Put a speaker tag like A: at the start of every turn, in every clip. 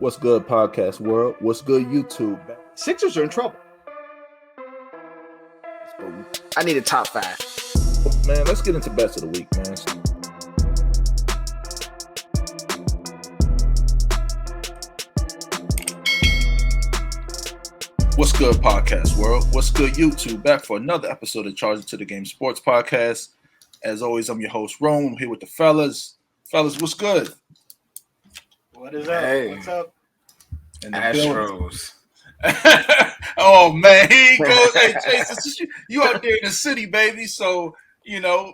A: What's good, podcast world? What's good, YouTube?
B: Sixers are in trouble. I need a top five.
A: Man, let's get into best of the week, man. What's good, podcast world? What's good, YouTube? Back for another episode of Charging to the Game Sports Podcast. As always, I'm your host, Rome. I'm here with the fellas. Fellas, what's good?
C: What is up?
B: Hey.
C: What's up?
A: And the
B: Astros.
A: Oh man, here he goes. Hey, Jason, you out there in the city, baby. So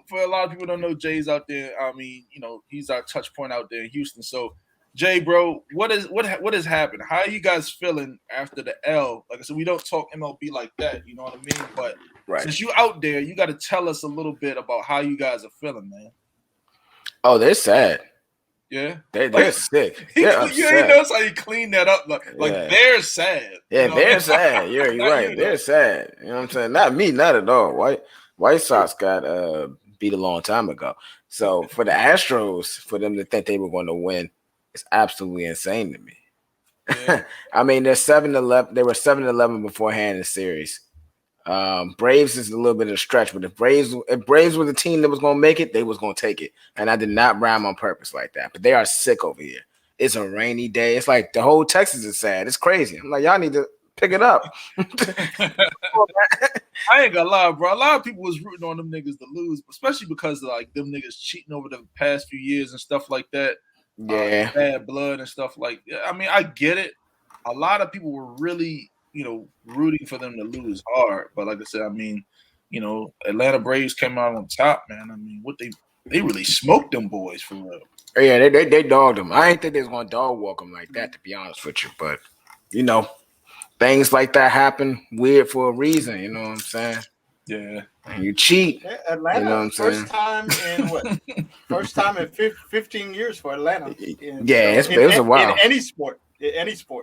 A: for a lot of people who don't know, Jay's out there. I mean, he's our touch point out there in Houston. So, Jay, bro, what has happened? How are you guys feeling after the L? Like I said, we don't talk MLB like that. You know what I mean? But since you out there, you got to tell us a little bit about how you guys are feeling, man.
B: Oh, they're sad.
A: Yeah,
B: they're sick. They're upset.
A: You ain't notice how you clean that up. Like they're sad.
B: Yeah, they're sad. You're right. They're sad. You know what I'm saying? Not me, not at all. White Sox got beat a long time ago. So for the Astros, for them to think they were going to win, it's absolutely insane to me.
A: Yeah.
B: I mean, they're 7-11. They were 7-11 beforehand in the series. Braves is a little bit of a stretch, but if Braves were the team that was going to make it, they was going to take it. And I did not rhyme on purpose like that. But they are sick over here. It's a rainy day. It's like the whole Texas is sad. It's crazy. I'm like, y'all need to pick it up.
A: I ain't gonna lie, bro. A lot of people was rooting on them niggas to lose, especially because of, like, them niggas cheating over the past few years and stuff like that.
B: Yeah,
A: bad blood and stuff like that. I mean, I get it. A lot of people were really, rooting for them to lose hard. But like I said, I mean, Atlanta Braves came out on top, man. I mean, what they really smoked them boys for real.
B: Yeah, they dogged them. I ain't think they was gonna dog walk them like that, to be honest with you. But things like that happen weird for a reason. You know what I'm saying?
A: Yeah.
B: And you cheat.
C: Yeah, Atlanta,
B: you know what I'm
C: first
B: saying?
C: First time in 15 years for Atlanta.
B: It was a while.
C: In any sport.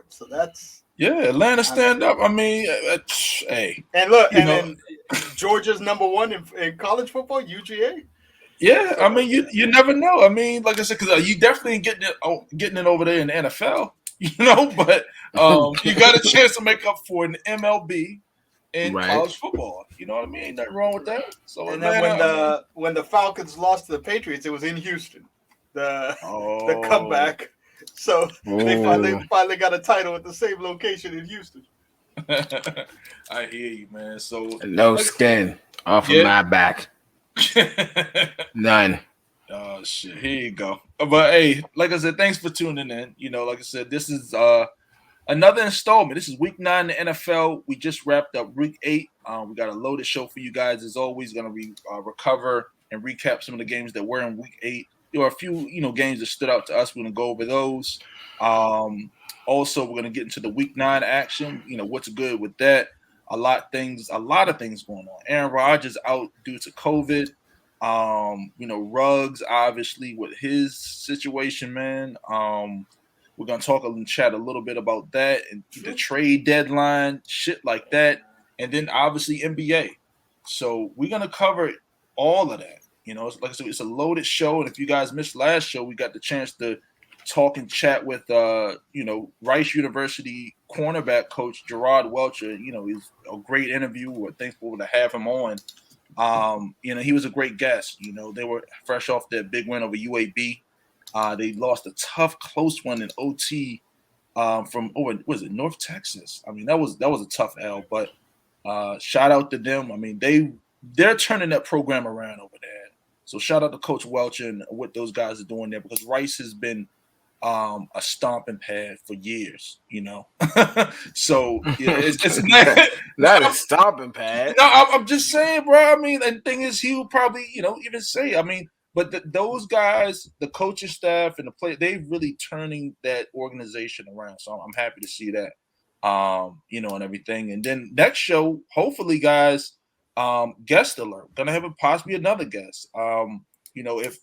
C: So that's.
A: Yeah, Atlanta stand up. I mean, hey.
C: And look, then Georgia's number one in college football, UGA.
A: Yeah, I mean, you never know. I mean, like I said, because you definitely getting it over there in the NFL, but you got a chance to make up for an MLB in college football. You know what I mean? Ain't nothing wrong with that. So
C: and
A: Atlanta,
C: then when the Falcons lost to the Patriots, it was in Houston. The comeback. So they finally got a title at the same location in Houston.
A: I hear you, man. So
B: no skin off of my back. None.
A: Oh shit! Here you go. But hey, like I said, thanks for tuning in. Like I said, this is another installment. This is week 9 in the NFL. We just wrapped up week 8. We got a loaded show for you guys. As always, going to recover and recap some of the games that were in week 8. There are a few, games that stood out to us. We're going to go over those. Also, we're going to get into the week 9 action. What's good with that? A lot of things going on. Aaron Rodgers out due to COVID. Ruggs, obviously, with his situation, man. We're going to talk and chat a little bit about that and the trade deadline, shit like that. And then, obviously, NBA. So we're going to cover all of that. Like I said, it's a loaded show. And if you guys missed last show, we got the chance to talk and chat with, Rice University cornerback coach Gerard Welcher. He's a great interview. We're thankful to have him on. He was a great guest. They were fresh off their big win over UAB. They lost a tough, close one in OT from North Texas. I mean, that was a tough L. But shout out to them. I mean, they're turning that program around over there. So shout out to Coach Welcher and what those guys are doing there, because Rice has been a stomping pad for years, So it's
B: not a stomping pad.
A: No, I'm just saying, bro. I mean, and the thing is, he will probably, even say, I mean, but those guys, the coaching staff and the play, they're really turning that organization around. So I'm happy to see that, and everything. And then next show, hopefully, guys. Guest alert. Gonna have possibly another guest. If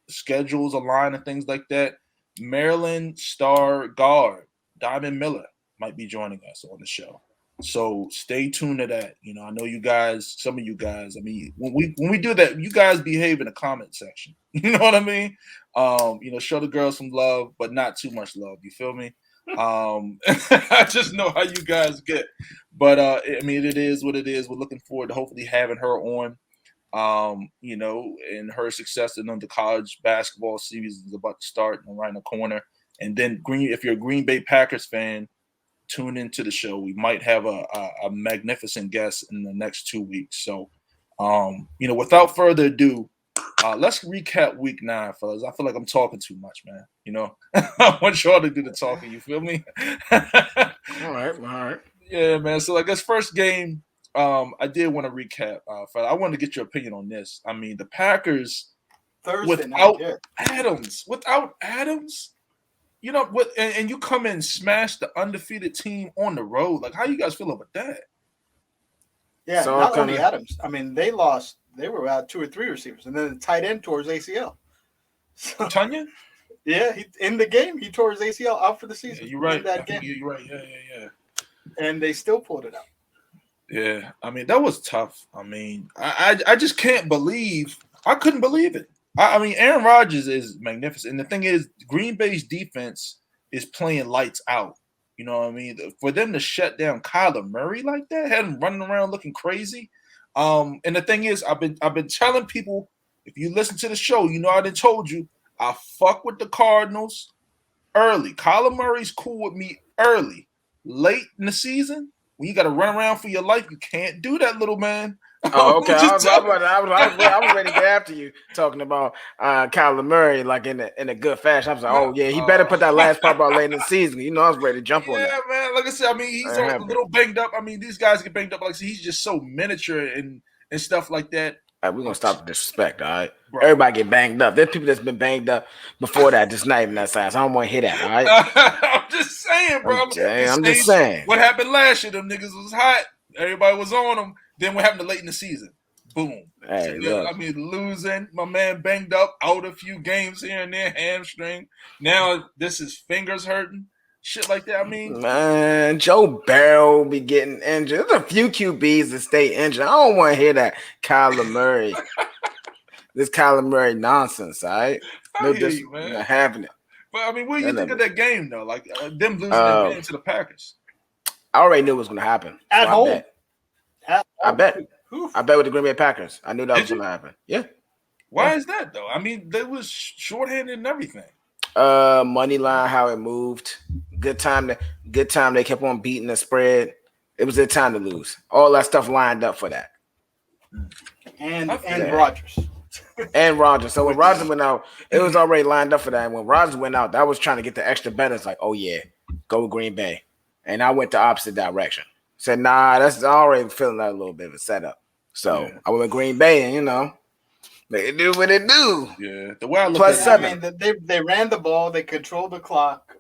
A: schedules align and things like that. Maryland star guard Diamond Miller might be joining us on the show. So stay tuned to that. I know you guys, some of you guys. I mean, when we do that, you guys behave in the comment section. You know what I mean? Show the girls some love, but not too much love. You feel me? I just know how you guys get. But I mean, it is what it is. We're looking forward to hopefully having her on. And her success in the college basketball season is about to start and right in the corner. And then if you're a Green Bay Packers fan, tune into the show. We might have a magnificent guest in the next 2 weeks. So, without further ado, let's recap week 9, fellas. I feel like I'm talking too much, man. I want y'all to do the talking. You feel me?
B: All right.
A: Yeah, man. So, I guess first game, I did want to recap. I wanted to get your opinion on this. I mean, the Packers
C: Thursday
A: without
C: night,
A: Adams, and you come and smash the undefeated team on the road. Like, how you guys feel about that?
C: Yeah, so not only Adams. I mean, they lost. They were out 2 or 3 receivers, and then the tight end tore his ACL.
A: So, Tanya?
C: Yeah, in the game, he tore his ACL out for the season.
A: Yeah, you're right. You're right. Yeah.
C: And they still pulled it out.
A: Yeah, I mean, that was tough. I mean, I just can't believe – I couldn't believe it. I mean, Aaron Rodgers is magnificent. And the thing is, Green Bay's defense is playing lights out. You know what I mean? For them to shut down Kyler Murray like that, had him running around looking crazy. And the thing is, I've been telling people, if you listen to the show, I done told you, I fuck with the Cardinals early. Kyler Murray's cool with me early. Late in the season, when you got to run around for your life, you can't do that, little man.
B: Oh, okay. I was ready to get after you talking about Kyler Murray like in a good fashion. I was like, oh yeah, he better put that last part about late in the season. I was ready to jump on that.
A: Yeah, man. Like I said, I mean, he's a little banged up. I mean, these guys get banged up. Like I said, he's just so miniature and stuff like that.
B: All right, we're gonna stop the disrespect. All right, bro. Everybody get banged up. There's people that's been banged up before that. Just not even that size. I don't want to hear that. All right.
A: I'm just saying, bro.
B: I'm just saying.
A: What happened last year? Them niggas was hot. Everybody was on them. Then what happened late in the season? Boom.
B: Hey, look.
A: I mean, losing. My man banged up, out a few games here and there, hamstring. Now this is fingers hurting. Shit like that. I mean,
B: man, Joe Barrow be getting injured. There's a few QBs that stay injured. I don't want to hear that Kyler Murray. This Kyler Murray nonsense, all right?
A: No, man.
B: Not having it.
A: But I mean, what do you think of that game though? Like them losing that game to the Packers.
B: I already knew it was going to happen.
C: At home.
B: I bet with the Green Bay Packers. I knew that was going to happen. Yeah.
A: Why is that though? I mean, they was shorthanded and everything.
B: Money line, how it moved. Good time. They kept on beating the spread. It was their time to lose. All that stuff lined up for that.
C: And Rodgers.
B: And Rodgers. So when Rodgers went out, it was already lined up for that. And when Rodgers went out, that was trying to get the extra bet. It's like, oh yeah, go with Green Bay. And I went the opposite direction. Said, nah, that's already feeling like a little bit of a setup. So I went with Green Bay, and they do what they do.
A: Yeah, the way I look
B: plus
A: at
B: it,
C: 7. They ran the ball. They controlled the clock.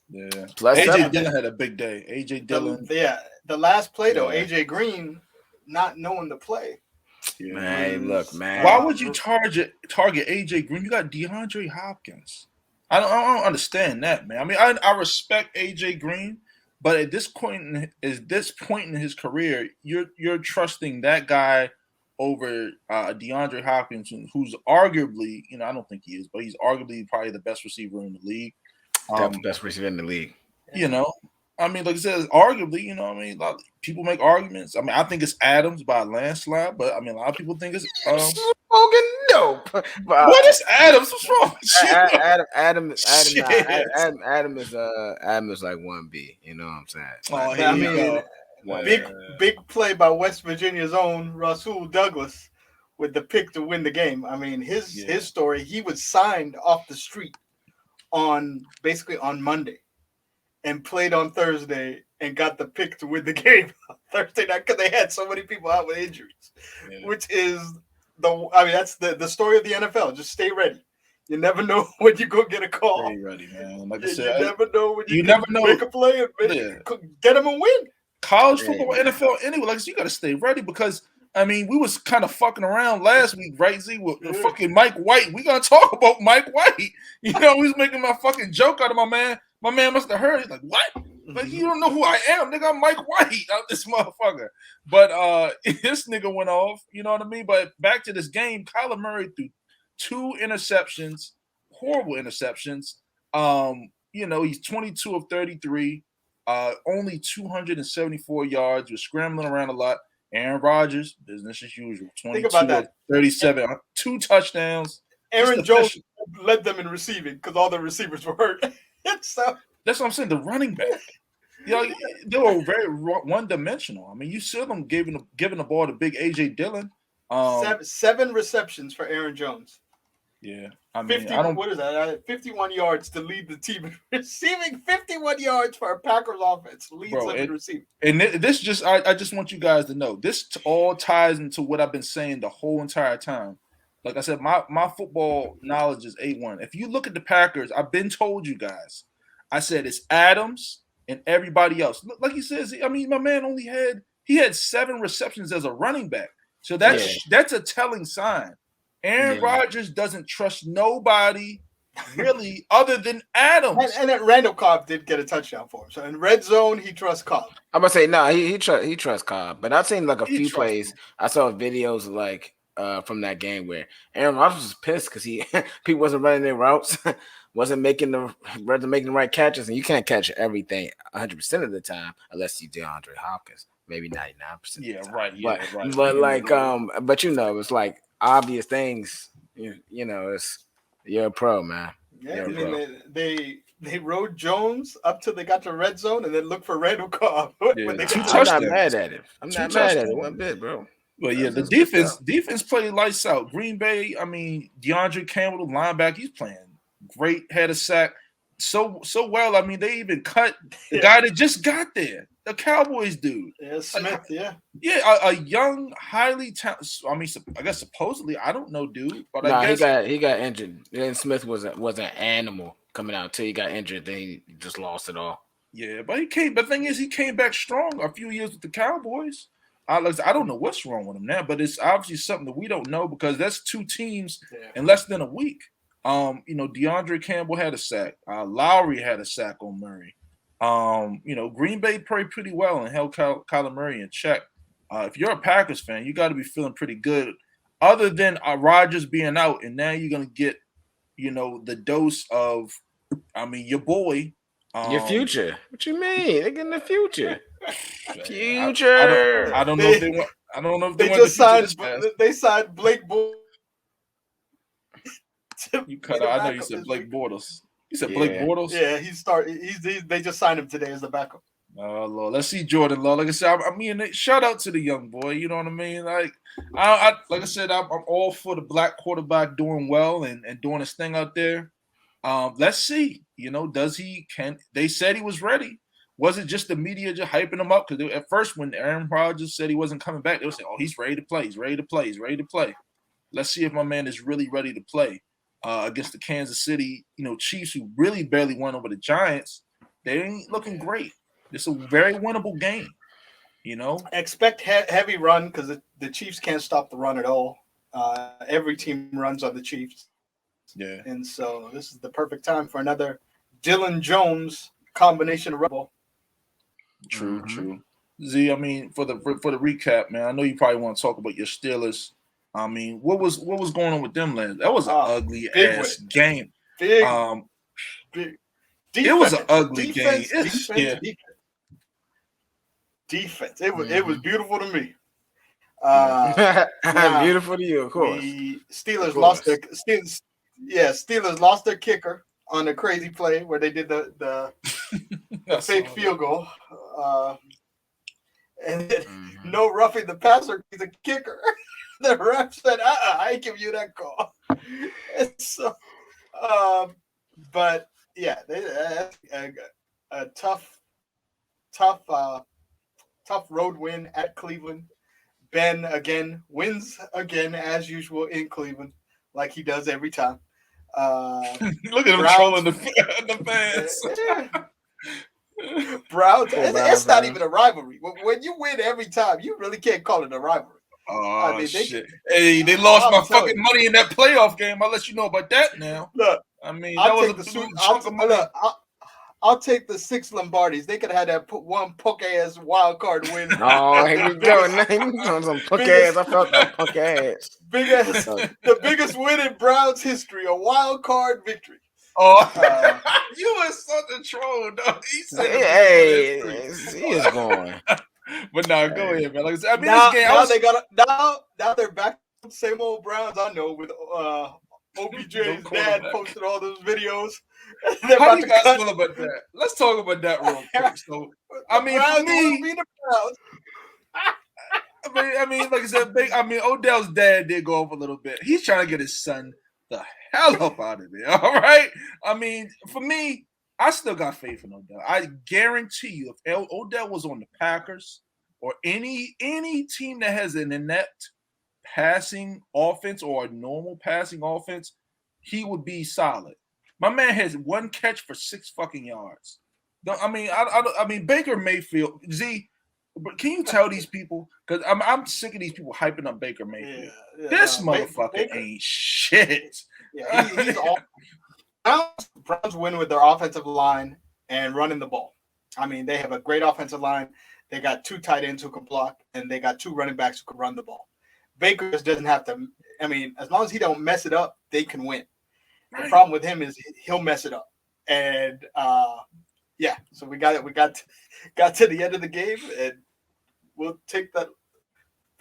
A: Yeah.
B: Plus
A: AJ
B: 7.
A: Dillon had a big day. AJ Dillon.
C: The last play though, AJ Green not knowing the play.
A: Yeah.
B: Man, look, man.
A: Why would you target AJ Green? You got DeAndre Hopkins. I don't understand that, man. I mean, I respect AJ Green, but at this point in his career, you're trusting that guy over DeAndre Hopkins, who's arguably, I don't think he is, but he's arguably probably the best receiver in the league.
B: The best receiver in the league.
A: I mean, like I said, arguably, a lot of people make arguments. I mean, I think it's Adams by a landslide, but I mean, a lot of people think it's
B: smoking dope.
A: What is Adams? What's wrong with
B: Adam is like 1B. You know what I'm saying?
A: Oh,
C: big play by West Virginia's own Rasul Douglas with the pick to win the game. I mean, his story. He was signed off the street on Monday. And played on Thursday and got the pick to win the game on Thursday night because they had so many people out with injuries, which is that's the story of the NFL. Just stay ready. You never know when you go get a call.
A: Stay ready, man. Like I said,
C: you never know when
A: you never know.
C: Make a play and get them a win.
A: College football, NFL, anyway. Like, so you got to stay ready because. I mean, we was kind of fucking around last week, right, Z? With fucking Mike White. We gonna talk about Mike White. We was making my fucking joke out of my man. My man must have heard. He's like, what? Like, you don't know who I am, nigga. I'm Mike White. I'm this motherfucker. But this nigga went off. You know what I mean? But back to this game, Kyler Murray threw 2 interceptions, horrible interceptions. he's 22 of 33, only 274 yards. Was scrambling around a lot. Aaron Rodgers, business as usual. 22 of 37, 2 touchdowns.
C: Aaron Jones led them in receiving because all the receivers were hurt. So
A: that's what I'm saying. The running back. They were very one-dimensional. I mean, you saw them giving the ball to big A.J. Dillon.
C: 7 receptions for Aaron Jones.
A: Yeah, I mean, what
C: is that? 51 yards to lead the team in receiving. 51 yards for a Packers offense leads them in receiving.
A: And this I just want you guys to know this all ties into what I've been saying the whole entire time. Like I said, my football knowledge is A1. If you look at the Packers, I've been told you guys. I said it's Adams and everybody else. Like he says, I mean, my man he had 7 receptions as a running back. So that's a telling sign. Aaron Rodgers doesn't trust nobody really other than Adams.
C: And then Randall Cobb did get a touchdown for him. So in red zone, he trusts Cobb.
B: I'm gonna say no, he trusts Cobb. But I've seen like a few plays. I saw videos like from that game where Aaron Rodgers was pissed because people wasn't running their routes, wasn't making the right catches, and you can't catch everything 100% of the time unless you DeAndre Hopkins, maybe 99%.
A: Yeah, right.
B: But like but it's like obvious things. It's you're a pro, man.
C: Yeah, they rode Jones up till they got to red zone and then looked for Randall Cobb.
B: Yeah. I'm not mad at it. I'm not mad at it one bit, bro.
A: But yeah, the defense played lights out. Green Bay, I mean, DeAndre Campbell, the linebacker, he's playing great, had a sack so well. I mean, they even cut the guy that just got there, the Cowboys dude.
C: Yeah, Smith,
A: a young, highly talented. I mean, I guess supposedly, I don't know, dude. But I guess
B: he got injured. And Smith was an animal coming out until he got injured. Then he just lost it all.
A: Yeah, but he came. The thing is, he came back strong a few years with the Cowboys. I don't know what's wrong with him now, but it's obviously something that we don't know because that's 2 teams in less than a week. DeAndre Campbell had a sack. Lowry had a sack on Murray. Green Bay played pretty well and held Kyler Murray in check. If you're a Packers fan, you got to be feeling pretty good. Other than Rodgers being out, and now you're gonna get, the dose of, your boy,
B: your future. What you mean? They're getting the future.
A: I don't know if they want. I don't know if
C: they just signed. They signed Blake Bortles.
A: You cut out. I know you said Blake Bortles. You said Blake Bortles.
C: Yeah, they just signed him today as the backup.
A: Oh Lord, let's see Jordan Love. Like I said, shout out to the young boy. You know what I mean? Like I said, I'm all for the black quarterback doing well and doing his thing out there. Let's see. Does he? They said he was ready. Was it just the media just hyping him up? Because at first, when Aaron Rodgers said he wasn't coming back, they would say, "Oh, he's ready to play. He's ready to play. He's ready to play." Let's see if my man is really ready to play against the Kansas City, Chiefs, who really barely won over the Giants. They ain't looking great. It's a very winnable game.
C: Expect heavy run because the Chiefs can't stop the run at all. Every team runs on the Chiefs.
A: Yeah,
C: and so this is the perfect time for another Dylan Jones combination of rebel.
A: True. Z, for the recap, man, I know you probably want to talk about your Steelers. What was going on with them, last? That was an ugly ass game.
C: Big.
A: Defense, it was an ugly game.
C: Defense. It was beautiful to me.
B: Beautiful to you, of course.
C: The Steelers lost their kicker on a crazy play where they did the fake field goal. And then no roughing the passer, he's a kicker. The ref said, I ain't give you that call. And so, but yeah, a tough road win at Cleveland. Ben again wins again as usual in Cleveland, like he does every time.
A: Look at him trolling the fans.
C: Browns, it's not even a rivalry. When you win every time, you really can't call it a rivalry.
A: Oh, shit. They lost my fucking money in that playoff game. I'll let you know about that now.
C: Look, I'll take the 6 Lombardis. They could have had that one punk ass wild card win.
B: Oh, here we go. Some punk ass. I felt that punk ass.
C: The biggest win in Browns history, a wild card victory.
A: Oh, you are such a troll, dog. He said
B: Hey, he is going.
A: But no, go ahead, man. Like I said, I mean,
C: now,
A: this game.
C: now they got now they're back to the same old Browns. I know with OBJ's dad posted all those videos.
A: How do you guys feel about that? Let's talk about that real quick. So, I mean, for me, I mean, like I said, Odell's dad did go off a little bit. He's trying to get his son the hell up out of there. All right. I mean, for me, I still got faith in Odell. I guarantee you, if Odell was on the Packers or any team that has an inept passing offense or a normal passing offense, he would be solid. My man has one catch for 6 fucking yards. I mean, Baker Mayfield. But can you tell these people? Because I'm sick of these people hyping up Baker Mayfield. This motherfucker ain't shit.
C: Yeah, he's all. Browns win with their offensive line and running the ball. I mean, they have a great offensive line. They got 2 tight ends who can block, and they got 2 running backs who can run the ball. Baker just doesn't have to. I mean, as long as he don't mess it up, they can win. Right. The problem with him is he'll mess it up, and yeah. So we got to the end of the game, and we'll take that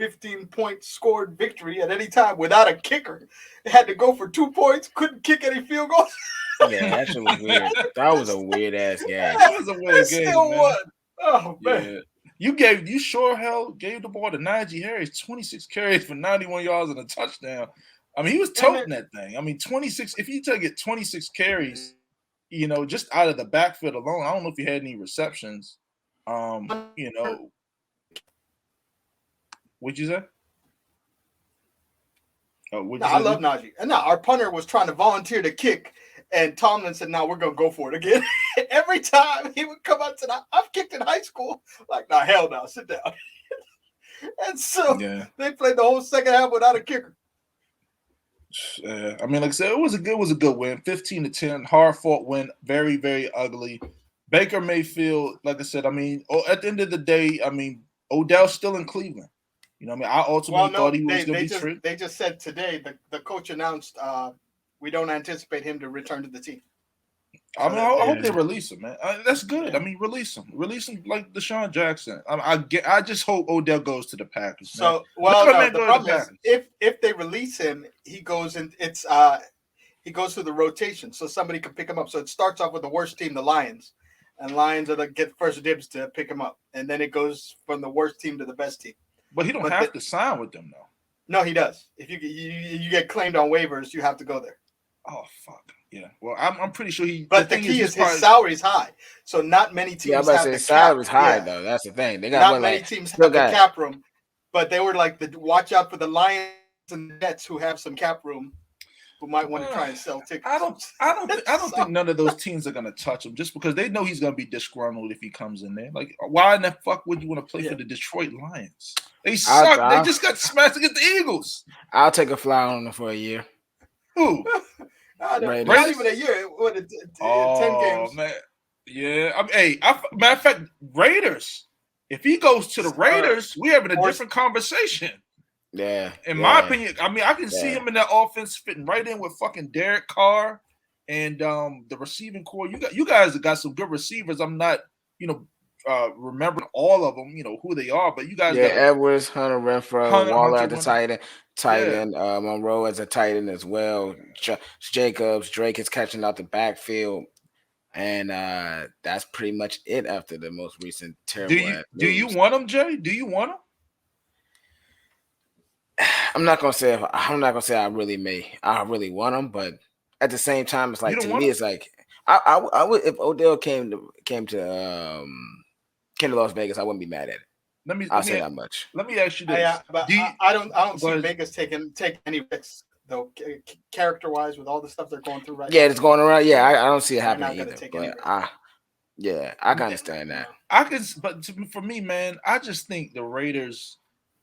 C: 15-point scored victory at any time without a kicker. They had to go for 2 points, couldn't kick any field goals.
B: Yeah, that shit was weird. That was a weird ass game.
A: That was a weird game.
C: Still
A: man.
C: won. Oh man.
A: Yeah. You sure hell gave the ball to Najee Harris, 26 carries for 91 yards and a touchdown. I mean, he was toting that thing. I mean, 26. If you get 26 carries, just out of the backfield alone, I don't know if he had any receptions. What'd you say?
C: I love Najee. And now our punter was trying to volunteer to kick, and Tomlin said, "No, we're gonna go for it again." Every time he would come out to that, I've kicked in high school. Like, nah, hell no, sit down. And so they played the whole second half without a kicker.
A: I mean, like I said, it was a good win, 15-10, hard fought win, very, very ugly. Baker Mayfield, like I said, I mean, at the end of the day, I mean, Odell's still in Cleveland. I ultimately thought he was going to be tricked.
C: They just said today the coach announced we don't anticipate him to return to the team.
A: I mean, I hope they release him, man. That's good. I mean, release him like Deshaun Jackson. I just hope Odell goes to the Packers.
C: So, the problem is if they release him, he goes in. He goes through the rotation, so somebody can pick him up. So it starts off with the worst team, the Lions, and Lions are get first dibs to pick him up, and then it goes from the worst team to the best team.
A: But he don't have to sign with them, though.
C: No, he does. If you get claimed on waivers, you have to go there.
A: Oh fuck. Yeah. Well, I'm pretty sure he.
C: But the key is his salary is high, so not many teams.
B: Yeah, I'm about to say his salary is high though. That's the thing. They got
C: not many teams have the cap room, but they were like watch out for the Lions and the Nets who have some cap room, who might want to try and sell tickets.
A: I don't think none of those teams are gonna touch him just because they know he's gonna be disgruntled if he comes in there. Like, why in the fuck would you want to play for the Detroit Lions? They suck. They just got smashed against the Eagles.
B: I'll take a fly on them for a year.
A: Who?
C: Not even a year. 10 games.
A: Man. Yeah. Matter of fact, Raiders. If he goes to the Raiders, we're having a different conversation.
B: Yeah.
A: In my opinion, I mean, I can see him in that offense fitting right in with fucking Derek Carr and the receiving core. You guys have got some good receivers. I'm not, remembering all of them, who they are, but you guys got
B: Edwards, Hunter Renfrow, Waller at the tight end, Monroe as a tight end as well. Jacobs, Drake is catching out the backfield, and that's pretty much it after the most recent terrible.
A: Do you want him, Jay? Do you want him?
B: I'm not gonna say I really want him, but at the same time, it's like to me, it's like I would if Odell came to Las Vegas, I wouldn't be mad at it. I'll say that much.
A: Let me ask you this.
C: But I don't see Vegas taking any risks though, character-wise, with all the stuff they're going through right now.
B: Yeah, it's going around. Yeah, I don't see it happening either. But I can understand that.
A: But for me, man, I just think the Raiders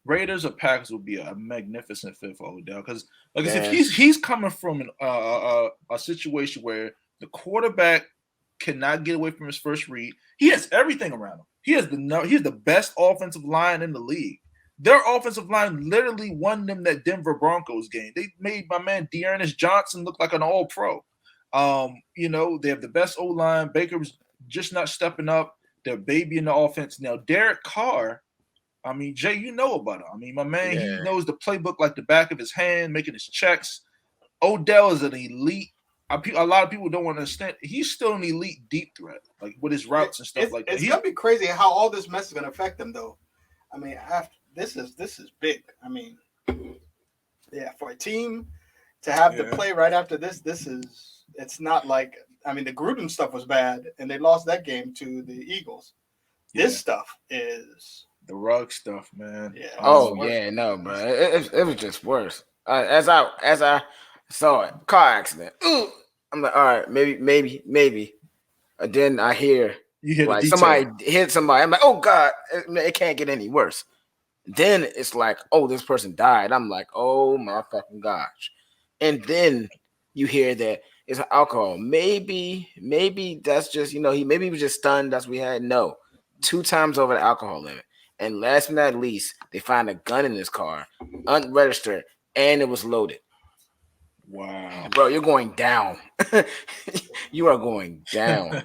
A: or Packers would be a magnificent fit for Odell because, like I said, he's coming from a situation where the quarterback cannot get away from his first read. He has everything around him. He has the best offensive line in the league. Their offensive line literally won them that Denver Broncos game. They made my man Dearness Johnson look like an all-pro. You know, they have the best O-line. Baker's just not stepping up. They're baby in the offense. Now, Derek Carr, I mean, Jay, you know about him. I mean, my man, he knows the playbook like the back of his hand, making his checks. Odell is an elite. A lot of people don't understand. He's still an elite deep threat, like with his routes and stuff like that.
C: It's gonna be crazy how all this mess is gonna affect them, though. I mean, this is big. I mean, yeah, for a team to have to play right after this is it's not like I mean the Gruden stuff was bad and they lost that game to the Eagles. This stuff is
A: the rug stuff, man.
B: Yeah. No, bro. It was just worse. As I saw it, car accident. Ooh, I'm like, all right, maybe. And then I hear like somebody hit somebody. I'm like, oh God, it can't get any worse. Then it's like, oh, this person died. I'm like, oh my fucking gosh. And then you hear that it's alcohol. Maybe that's just, maybe he was just stunned. That's what we had. No, 2 times over the alcohol limit. And last but not least, they find a gun in his car, unregistered, and it was loaded.
A: Wow.
B: Bro, you're going down. You are going down.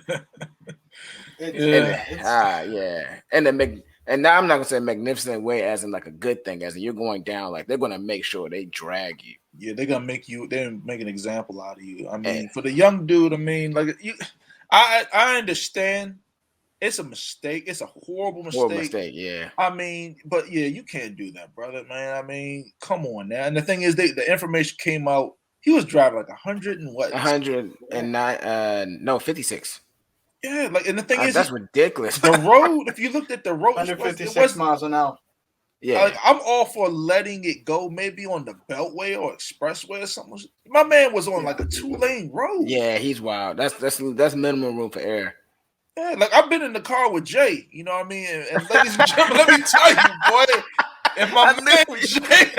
B: And now I'm not gonna say magnificent way as in like a good thing, as in you're going down, like they're gonna make sure they drag you.
A: Yeah, they're make an example out of you. I mean, for the young dude, I mean, like I understand it's a mistake. It's a horrible mistake.
B: Yeah.
A: I mean, but yeah, you can't do that, brother, man. I mean, come on now. And the thing is, the information came out. He was driving like 100 and what?
B: 109, 56.
A: Yeah, like, and the thing is,
B: that's ridiculous.
A: The road, if you looked at the road,
C: 156 miles an hour.
A: Yeah, like, I'm all for letting it go, maybe on the Beltway or Expressway or something. My man was on like a 2-lane road.
B: Yeah, he's wild. That's minimum room for error.
A: Yeah, like I've been in the car with Jay, you know what I mean? And ladies and gentlemen, let me tell you, boy, if my man Jay,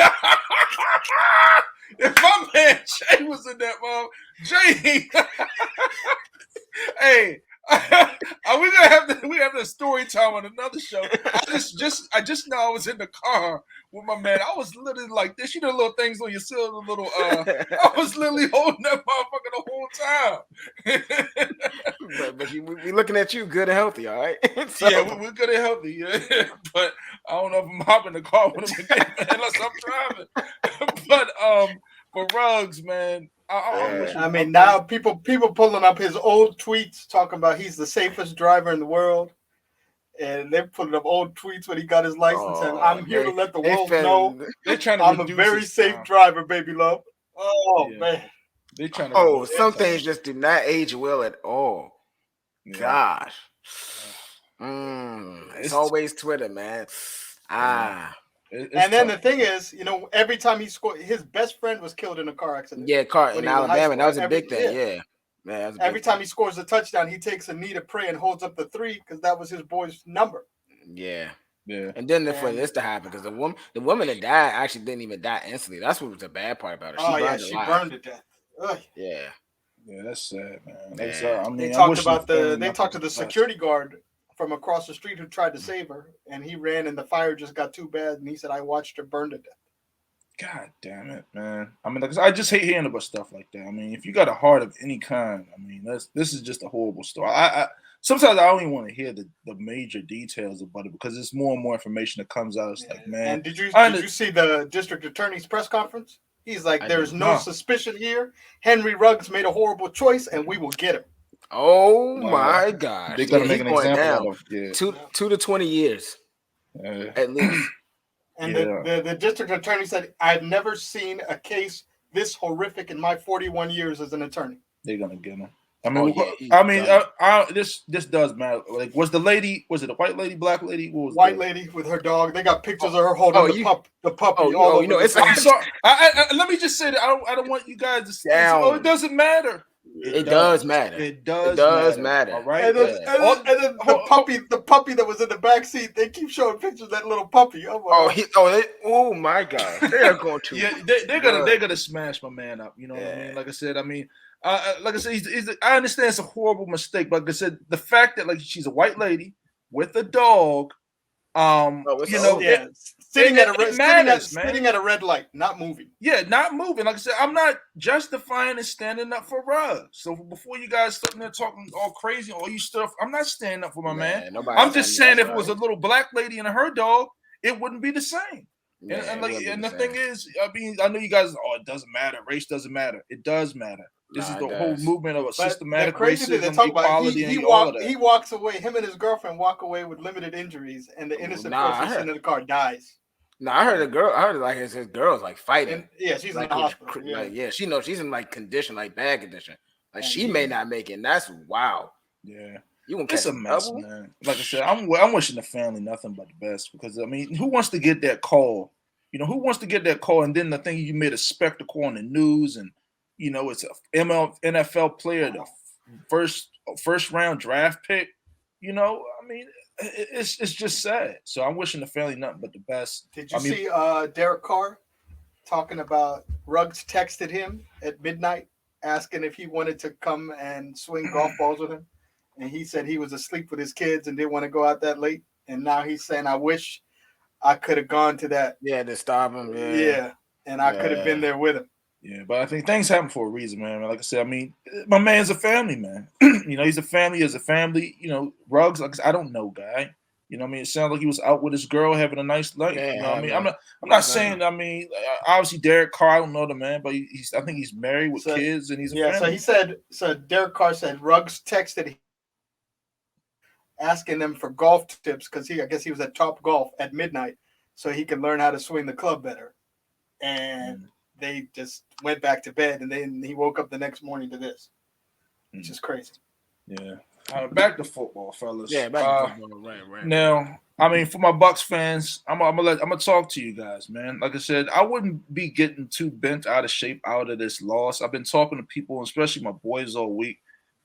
A: if my man Jay was in that mom, Jay, hey, we have the story time on another show. I just know I was in the car with my man. I was literally like this. You know, little things on your silver, little. I was literally holding that motherfucker the whole
B: time. but we looking at you, good and healthy, all right.
A: So, yeah, we're good and healthy. Yeah, but I don't know if I'm hopping the car with him again, man, unless I'm driving. But for Ruggs, man.
C: I mean, now people pulling up his old tweets talking about he's the safest driver in the world, and they're putting up old tweets when he got his license. And I'm here to let the world know I'm a very safe driver, baby love. Oh man,
A: they're trying to.
B: Some things just do not age well at all. Yeah. Gosh, it's always Twitter, man.
C: And then the thing is, every time he scored, his best friend was killed in a car accident.
B: Yeah, in Alabama. That was a big thing. Yeah. Man,
C: every time he scores a touchdown, he takes a knee to pray and holds up the 3 because that was his boy's number.
B: Yeah. And then for this to happen, because the woman that died actually didn't even die instantly. That's what was the bad part about her.
C: She burned to death. Ugh.
B: Yeah.
A: Yeah, that's sad, man.
C: That's, I mean, they talked to the security guard from across the street who tried to save her, and he ran, and the fire just got too bad, and he said, I watched her burn to death.
A: God damn it, man. I mean, I just hate hearing about stuff like that. I mean, if you got a heart of any kind, I mean, this is just a horrible story. Sometimes I don't even want to hear the major details about it because it's more and more information that comes out. It's like, man.
C: And did you see the district attorney's press conference? He's like, there's no suspicion here. Henry Ruggs made a horrible choice, and we will get him.
B: Oh my gosh!
A: They're gonna make an example of
B: 2 to 20 years, at least.
C: And the district attorney said, "I've never seen a case this horrific in my 41 years as an attorney."
A: They're gonna get him. This does matter. Like, was it a white lady, black lady? What was
C: white lady with her dog? They got pictures of her holding the puppy.
A: Let me just say that I don't want you guys to say, it doesn't matter.
B: It does matter.
A: It does matter.
C: All right. And then the puppy that was in the back seat. They keep showing pictures of that little puppy.
B: Oh my God! They are going to.
A: Yeah, they're gonna smash my man up. You know what I mean? Like I said, I understand it's a horrible mistake, but like I said, the fact that like she's a white lady with a dog, You know,
C: yeah, sitting at
A: a
C: red light, not moving.
A: Yeah, not moving. Like I said, I'm not justifying and standing up for Ruggs. So before you guys sitting there talking all crazy, all you stuff, I'm not standing up for my man. I'm just saying if it was a little black lady and her dog, it wouldn't be the same. And the thing is, I mean, I know you guys. Oh, it doesn't matter. Race doesn't matter. It does matter. This is the whole movement of a systematic racism, equality, and all of that.
C: He walks away. Him and his girlfriend walk away with limited injuries, and the innocent person sitting in the car dies.
B: No, I heard his girl's like fighting.
C: And, she's like in the hospital.
B: She knows she's in like condition, like bad condition. Like she may not make it. And that's wow.
A: Yeah.
B: It's
A: a mess, man. Like I said, I'm wishing the family nothing but the best because I mean, who wants to get that call? You know, who wants to get that call? And then the thing you made a spectacle on the news, and you know, it's a NFL player, the first round draft pick. You know, I mean, it's just sad. So I'm wishing the family nothing but the best.
C: Did you see Derek Carr talking about Ruggs texted him at midnight asking if he wanted to come and swing golf balls with him? And he said he was asleep with his kids and didn't want to go out that late. And now he's saying, I wish I could have gone to that.
B: Yeah, to stop him.
C: Yeah. And I could have been there with him.
A: Yeah, but I think things happen for a reason, man. Like I said, I mean, my man's a family man. You know, he's a family. You know, Ruggs, like I said, I don't know, guy. You know what I mean? It sounds like he was out with his girl having a nice life.
B: Yeah,
A: you know what I mean? I'm not saying, I mean, obviously Derek Carr, I don't know the man, but I think he's married with kids and he's a family.
C: So Derek Carr said Ruggs texted him asking them for golf tips because I guess he was at Top Golf at midnight so he could learn how to swing the club better. And they just went back to bed, and then he woke up the next morning to this, which is crazy.
A: Yeah. Back to football, fellas.
B: Yeah, back to football. Right.
A: Now, I mean, for my Bucks fans, I'm gonna talk to you guys, man. Like I said, I wouldn't be getting too bent out of shape out of this loss. I've been talking to people, especially my boys, all week.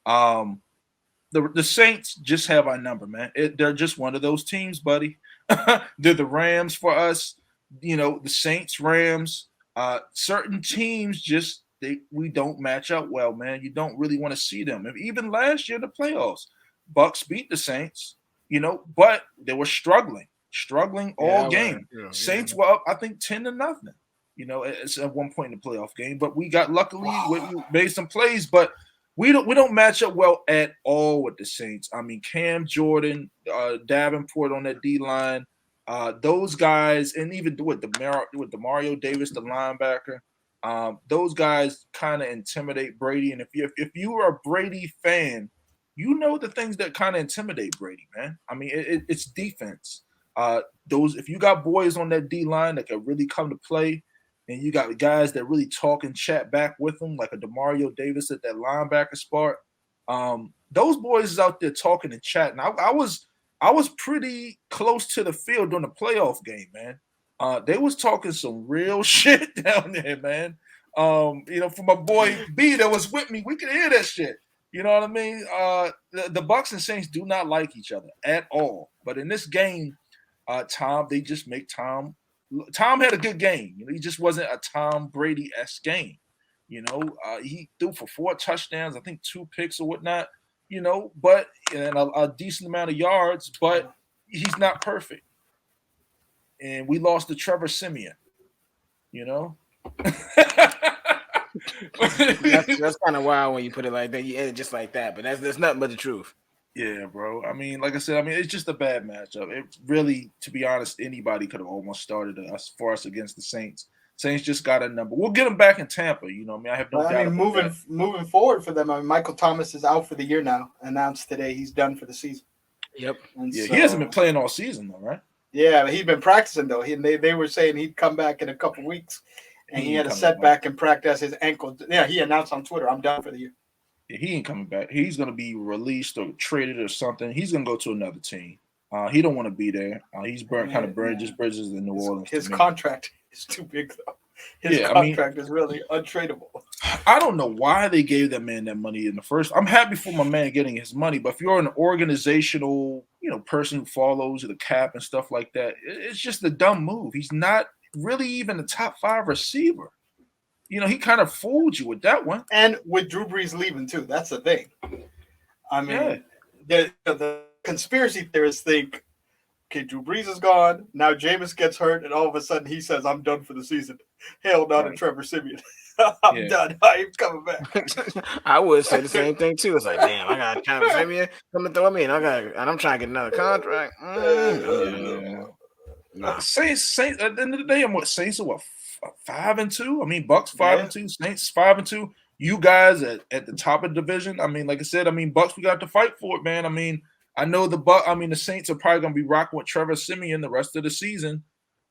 A: The Saints just have our number, man. They're just one of those teams, buddy. They're the Rams for us. You know, the Saints, Rams. Certain teams we don't match up well, man. You don't really want to see them. And even last year in the playoffs, Bucks beat the Saints, you know, but they were struggling all game. Saints were up, I think, 10-0. You know, it's at one point in the playoff game, but we got luckily we made some plays, but we don't match up well at all with the Saints. I mean, Cam Jordan, Davenport on that D line, those guys, and even with the Mario Davis, the linebacker, those guys kind of intimidate Brady. And if you are a Brady fan, you know the things that kind of intimidate Brady, man. I mean, it's defense. If you got boys on that D line that can really come to play, and you got guys that really talk and chat back with them, like a DeMario Davis at that linebacker spot. Those boys is out there talking and chatting. I was pretty close to the field during the playoff game, man. They was talking some real shit down there, man. You know, for my boy B that was with me, we could hear that shit. You know what I mean? The Bucks and Saints do not like each other at all. But in this game, they just make Tom had a good game. You know, he just wasn't a Tom Brady-esque game. You know, he threw for 4 touchdowns, I think 2 picks or whatnot. You know, but and a decent amount of yards, but he's not perfect. And we lost to Trevor Siemian. You know,
B: that's kind of wild when you put it like that. You end it just like that, but that's nothing but the truth.
A: Yeah, bro. I mean, like I said, it's just a bad matchup. It really, to be honest, anybody could have almost started us for us against the Saints. Saints just got a number. We'll get them back in Tampa. You know, I have no doubt.
C: Moving forward for them, Michael Thomas is out for the year now. Announced today he's done for the season.
B: Yep.
A: He hasn't been playing all season though, right?
C: Yeah, but he's been practicing though. They were saying he'd come back in a couple weeks, and he had a setback in practice. His ankle. Yeah, he announced on Twitter, "I'm done for the year."
A: Yeah, he ain't coming back. He's gonna be released or traded or something. He's gonna go to another team. He don't want to be there. He's burned bridges in New Orleans.
C: His contract is too big though. His contract is really untradeable.
A: I don't know why they gave that man that money in the first. I'm happy for my man getting his money, but if you're an organizational, person who follows the cap and stuff like that, it's just a dumb move. He's not really even a top 5 receiver. He kind of fooled you with that one.
C: And with Drew Brees leaving too, that's the thing. I mean, the conspiracy theorists think Okay, Drew Brees is gone. Now Jameis gets hurt, and all of a sudden he says, "I'm done for the season." Hell no to Trevor Siemian. I'm done. I ain't coming back.
B: I would say the same thing too. It's like, damn, I got Trevor Siemian coming throw me, and I'm trying to get another contract.
A: Nah. Saints. At the end of the day, Saints are 5-2. I mean, Bucks 5-2. Saints 5-2. You guys at the top of the division. I mean, like I said, Bucks, we got to fight for it, man. I know the Saints are probably gonna be rocking with Trevor Siemian the rest of the season.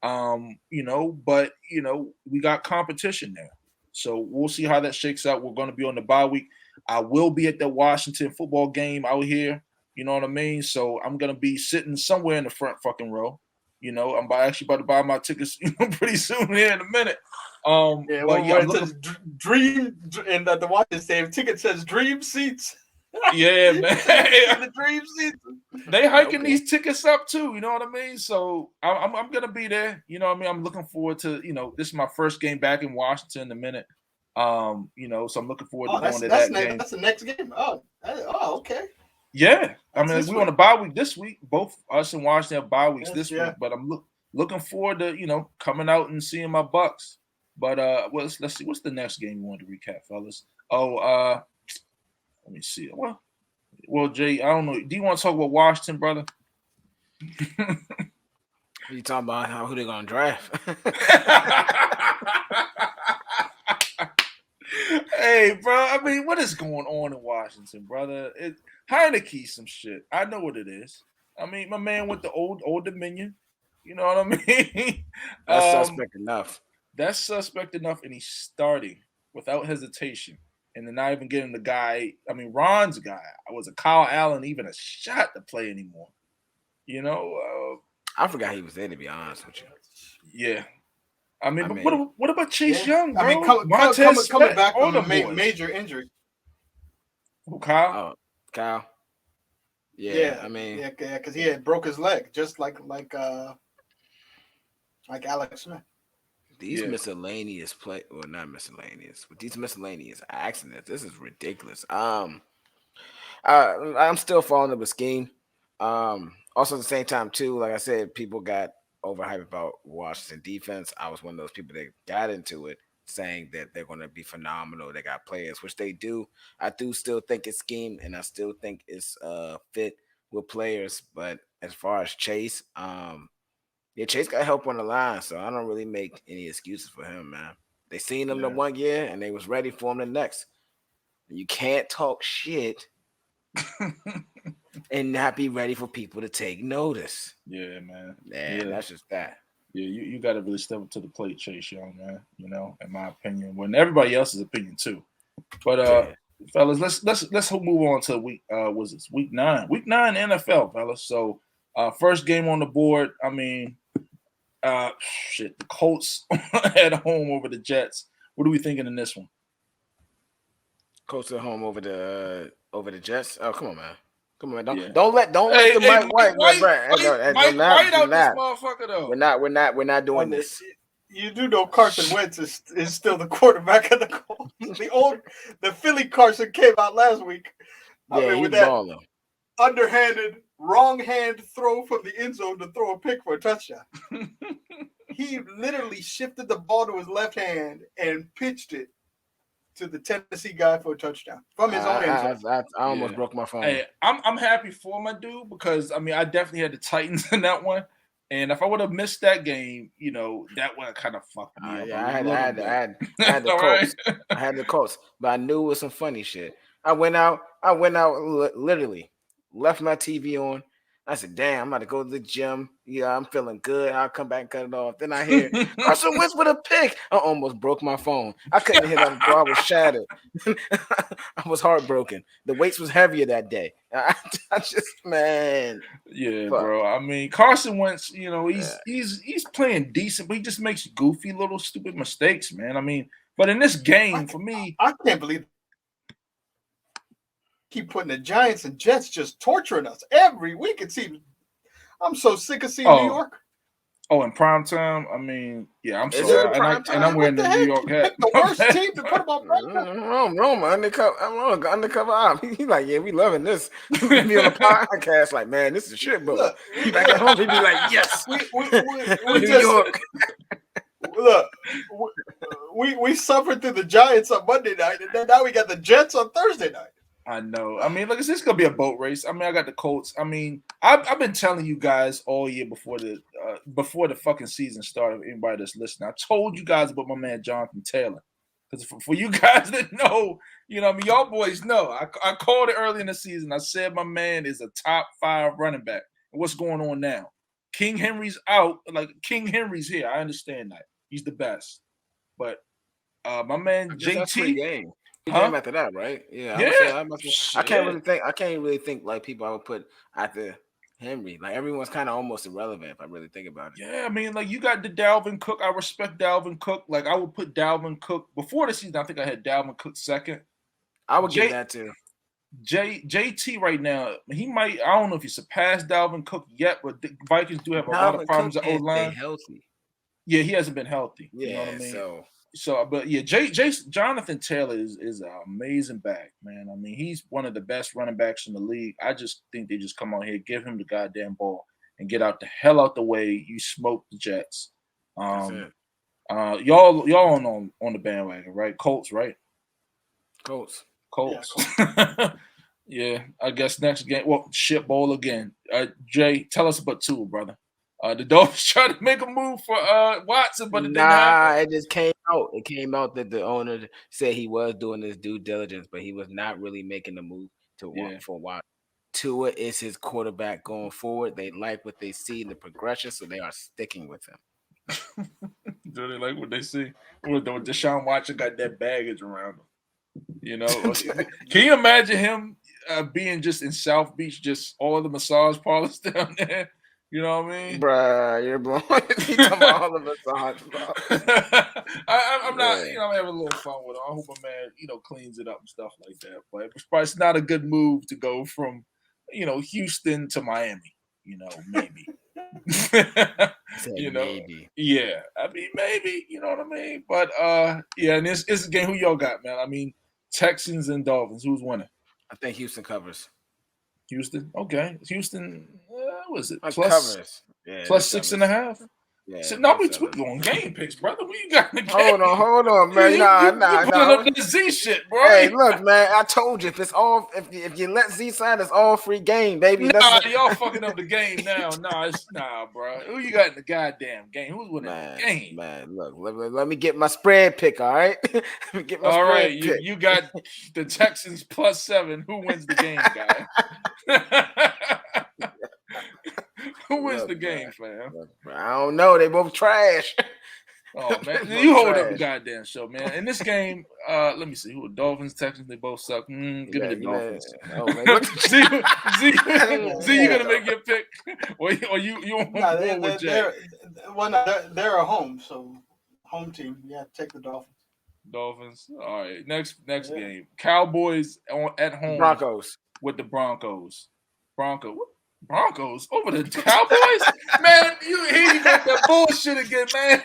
A: But we got competition there. So we'll see how that shakes out. We're gonna be on the bye week. I will be at the Washington football game out here. You know what I mean? So I'm gonna be sitting somewhere in the front fucking row. I'm actually about to buy my tickets pretty soon here in a minute.
C: It says dream, and the watch the same ticket says dream seats.
A: Yeah, man.
C: The dream seats.
A: They hiking these tickets up too. You know what I mean? So I'm gonna be there. You know what I mean? I'm looking forward to. This is my first game back in Washington in a minute. So I'm looking forward to going to that game.
C: That's the next game. Oh, okay.
A: Yeah, we on a bye week this week. Both us and Washington have bye weeks this week. But I'm looking forward to coming out and seeing my Bucks. But let's see. What's the next game you want to recap, fellas? Let me see. Well, Jay, I don't know. Do you want to talk about Washington, brother?
B: You talking about who they're gonna draft?
A: Hey, bro. What is going on in Washington, brother? Heineke some shit. I know what it is. My man went to Old Dominion. You know what I mean?
B: That's suspect enough.
A: That's suspect enough, and he's starting without hesitation. And they're not even getting the guy. Ron's guy. Was a Kyle Allen even a shot to play anymore?
B: I forgot he was there, to be honest with you.
A: Yeah. What about Chase Young, bro?
C: Coming back from a major injury.
A: Who, Kyle?
B: Oh, Kyle. Yeah,
C: because he had broke his leg, just like Alex Smith.
B: These miscellaneous not miscellaneous, but these miscellaneous accidents. This is ridiculous. I'm still following up a scheme. Also at the same time too, like I said, people got overhyped about Washington defense. I was one of those people that got into it, saying that they're going to be phenomenal. They got players, which they do. I do still think it's scheme, and I still think it's fit with players. But as far as Chase, Chase got help on the line, so I don't really make any excuses for him, man. They seen him the 1 year, and they was ready for him the next. You can't talk shit and not be ready for people to take notice.
A: Yeah, man.
B: That's just that.
A: Yeah, you got to really step up to the plate, Chase Young, man. In my opinion, when everybody else's opinion too. But fellas, let's move on to week. Was this week 9? Week 9 NFL, fellas. So first game on the board. The Colts at home over the Jets. What are we thinking in this one?
B: Colts at home over the Jets. Oh, come on, man. Don't let the Mike White
A: out this motherfucker though.
B: We're not doing this.
C: You do know Carson Wentz is still the quarterback of the Colts. The Philly Carson came out last week.
B: With that balling.
C: Underhanded, wrong hand throw from the end zone to throw a pick for a touchdown. He literally shifted the ball to his left hand and pitched it to the Tennessee guy for a touchdown from his own end zone.
B: I almost broke my phone.
A: Hey, I'm happy for my dude because I definitely had the Titans in that one, and if I would have missed that game, that would have kind of fucked me up.
B: Yeah, I had the Colts. I had the Colts, but I knew it was some funny shit. I went out literally left my TV on. I said, damn, I'm about to go to the gym. Yeah, I'm feeling good. I'll come back and cut it off. Then I hear Carson Wentz with a pick. I almost broke my phone. I couldn't hit that before I was shattered. I was heartbroken. The weights was heavier that day. I just, man.
A: Yeah, fuck. Bro. Carson Wentz, he's playing decent, but he just makes goofy little stupid mistakes, man. But in this game, for me,
C: I can't believe keep putting the Giants and Jets just torturing us every week. It seems I'm so sick of seeing New York.
A: Oh, in prime time, I mean, yeah, I'm
B: Is
A: sorry,
B: it the prime
A: and I'm
B: time?
A: wearing
C: What
A: the
C: the
A: New
C: heck?
A: York
C: You
A: hat.
C: picked the worst team to put them on prime time?
B: I'm undercover. I'm on undercover op. He like, yeah, we loving this. We be on a podcast, like, man, this is shit, bro.
C: Look,
B: Back at home, he be like, yes,
C: we
B: New
C: just
B: York.
C: look. We suffered through the Giants on Monday night, and then now we got the Jets on Thursday night.
A: I know. I mean, look, it's gonna be a boat race. I mean, I got the Colts. I mean, I've been telling you guys all year before the fucking season started. Anybody that's listening, I told you guys about my man Jonathan Taylor. Because for you guys that know, I mean, y'all boys know. I called it early in the season. I said my man is a top 5 running back. And what's going on now? King Henry's out. Like King Henry's here. I understand that he's the best, but my man
B: That's free
A: JT.
B: game.
A: Huh?
B: Game after that, right? Yeah,
A: Yeah.
B: I can't really think like people I would put after Henry. Like everyone's kind of almost irrelevant if I really think about it.
A: Yeah, I mean, like you got the Dalvin Cook. I respect Dalvin Cook. Like I would put Dalvin Cook before the season. I think I had Dalvin Cook second.
B: I would give that to
A: JT right now. He might. I don't know if he surpassed Dalvin Cook yet, but the Vikings do have a lot of problems at O-line.
B: Healthy.
A: Yeah, he hasn't been healthy.
B: Yeah,
A: you know what I mean. So, but yeah, Jonathan Taylor is an amazing back, man. I mean, he's one of the best running backs in the league. I just think they just come out here, give him the goddamn ball, and get out the hell out the way. You smoke the Jets. Y'all on the bandwagon, right? Colts, right?
B: Colts.
A: Yeah, I guess next game. Well, shit bowl again. Jay, tell us about Tua, brother. The Dolphins tried to make a move for Watson, but it didn't happen.
B: It just came out. It came out that the owner said he was doing his due diligence, but he was not really making the move for Watson. Tua is his quarterback going forward. They like what they see in the progression, so they are sticking with him.
A: Do they like what they see? Well, Deshaun Watson got that baggage around him. Can you imagine him being just in South Beach, just all the massage parlors down there? You know what I mean?
B: Bruh, you're blowing. He talking about all of us.
A: I'm not, I'm having a little fun with him. I hope my man, cleans it up and stuff like that. But it's not a good move to go from, Houston to Miami. Maybe.
B: Maybe.
A: Yeah. I mean, maybe. You know what I mean? But yeah, and this is a game. Who y'all got, man? I mean, Texans and Dolphins. Who's winning?
B: I think Houston covers.
A: Houston, okay. Houston, what is it?
B: Covers.
A: Yeah, plus 6.5. Yeah. So no, we going game picks, brother. What you got in the game?
B: Hold on, man. Nah.
A: Up the Z shit, bro.
B: Hey, look, man. I told you if you let Z sign, it's all free game, baby.
A: Y'all fucking up the game now. Nah, bro. Who you got in the goddamn game? Who's winning the game?
B: Man, look, let me get my spread pick, all right? Let me get my spread pick.
A: You got the Texans plus 7. Who wins the game, guy? Who wins the game, fam?
B: I don't know. They both trash.
A: Oh man, you hold up the goddamn show, man. In this game, let me see who the Dolphins, Texans, they both suck. Give me the Dolphins. Z, you gonna make your pick, or you on with Jay?
C: They're a home, so home team. Yeah, take the Dolphins.
A: Dolphins. All right. Next game, Cowboys at home.
B: Broncos
A: with the Broncos. Broncos over the Cowboys? Man, you got that bullshit again, man.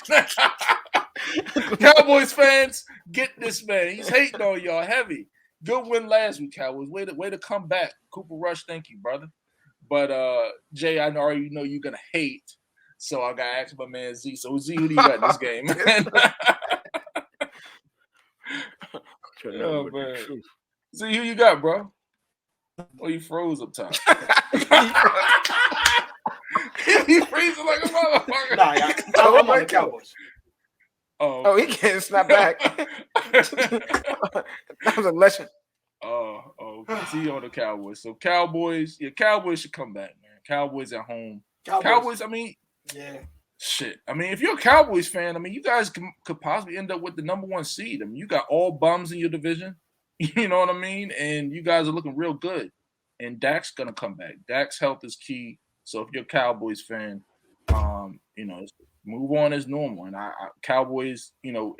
A: Cowboys fans, get this man. He's hating on y'all heavy. Good win last week, Cowboys. Way to come back. Cooper Rush, thank you, brother. But Jay, I already know you're gonna hate. So I gotta ask my man Z. So Z, who do you got in this game, man? Oh, man. Z, who you got, bro? Oh, you froze up top. He freezing like a motherfucker.
C: Nah, I'm on the Cowboys.
B: Oh, he can't snap back. That was a lesson.
A: Oh, he on the Cowboys. So Cowboys should come back, man. Cowboys at home. Cowboys, I mean,
C: yeah.
A: Shit. I mean, if you're a Cowboys fan, I mean, you guys could possibly end up with the number 1 seed. I mean, you got all bums in your division. You know what I mean? And you guys are looking real good. And Dak's gonna come back. Dak's health is key. So if you're a Cowboys fan, move on as normal. And I Cowboys,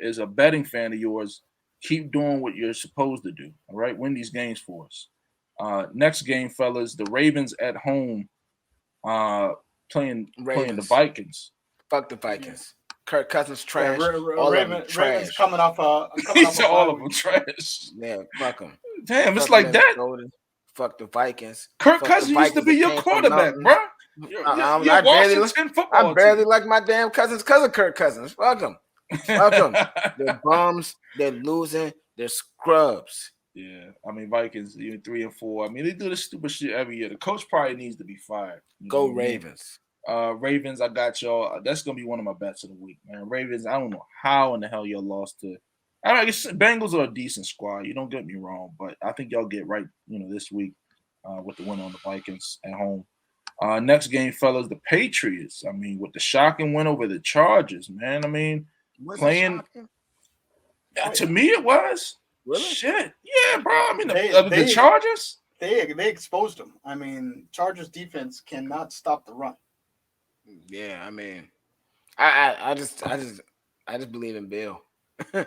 A: as a betting fan of yours, keep doing what you're supposed to do. All right, win these games for us. Next game, fellas, the Ravens at home, playing the Vikings.
B: Fuck the Vikings. Kirk Cousins trash.
C: Yeah,
B: all of them trash.
C: Ravens coming off a
A: all of them trash.
B: Yeah, fuck them.
A: Damn,
B: fuck
A: it's like that.
B: Fuck the Vikings.
A: Kirk
B: fuck
A: Cousins used to be your quarterback, bro.
B: I barely like my damn cousin's cousin, Kirk Cousins. Fuck them. Fuck them. They're bums. They're losing. They're scrubs.
A: Yeah, I mean Vikings, even 3-4. I mean they do this stupid shit every year. The coach probably needs to be fired.
B: Go Ravens.
A: Ravens, I got y'all. That's gonna be one of my bets of the week, man. Ravens, I don't know how in the hell y'all lost to. I guess Bengals are a decent squad. You don't get me wrong, but I think y'all get right, this week with the win on the Vikings at home. Next game, fellas, the Patriots. I mean, with the shocking win over the Chargers, man. I mean, playing. To me, it was.
B: Really?
A: Shit. Yeah, bro. I mean, the Chargers.
C: They exposed them. I mean, Chargers defense cannot stop the run.
B: Yeah, I mean, I just believe in Bill. I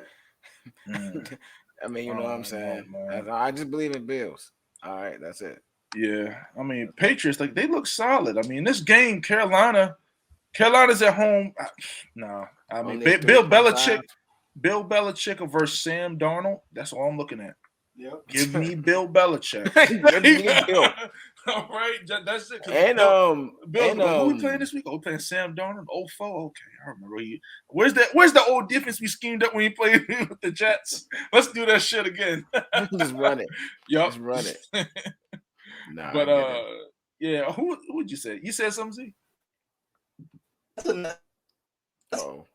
B: mean, you know what I'm saying. I just believe in Bills. All right, that's it.
A: Yeah, I mean, Patriots, they look solid. I mean, this game, Carolina's at home. No, I mean, Bill Belichick versus Sam Darnold. That's all I'm looking at.
C: Yep.
A: Give me Bill Belichick.
B: Give me Bill.
A: All right, that's it.
B: And
A: Bill, who we playing this week? Oh, we playing Sam Darnold. 0-4. Okay, I remember. Where's the old defense we schemed up when he played with the Jets? Let's do that shit again.
B: Just run it.
A: Yup.
B: Just run it. Nah,
A: but yeah. Who would you say? You said something, Z? Oh,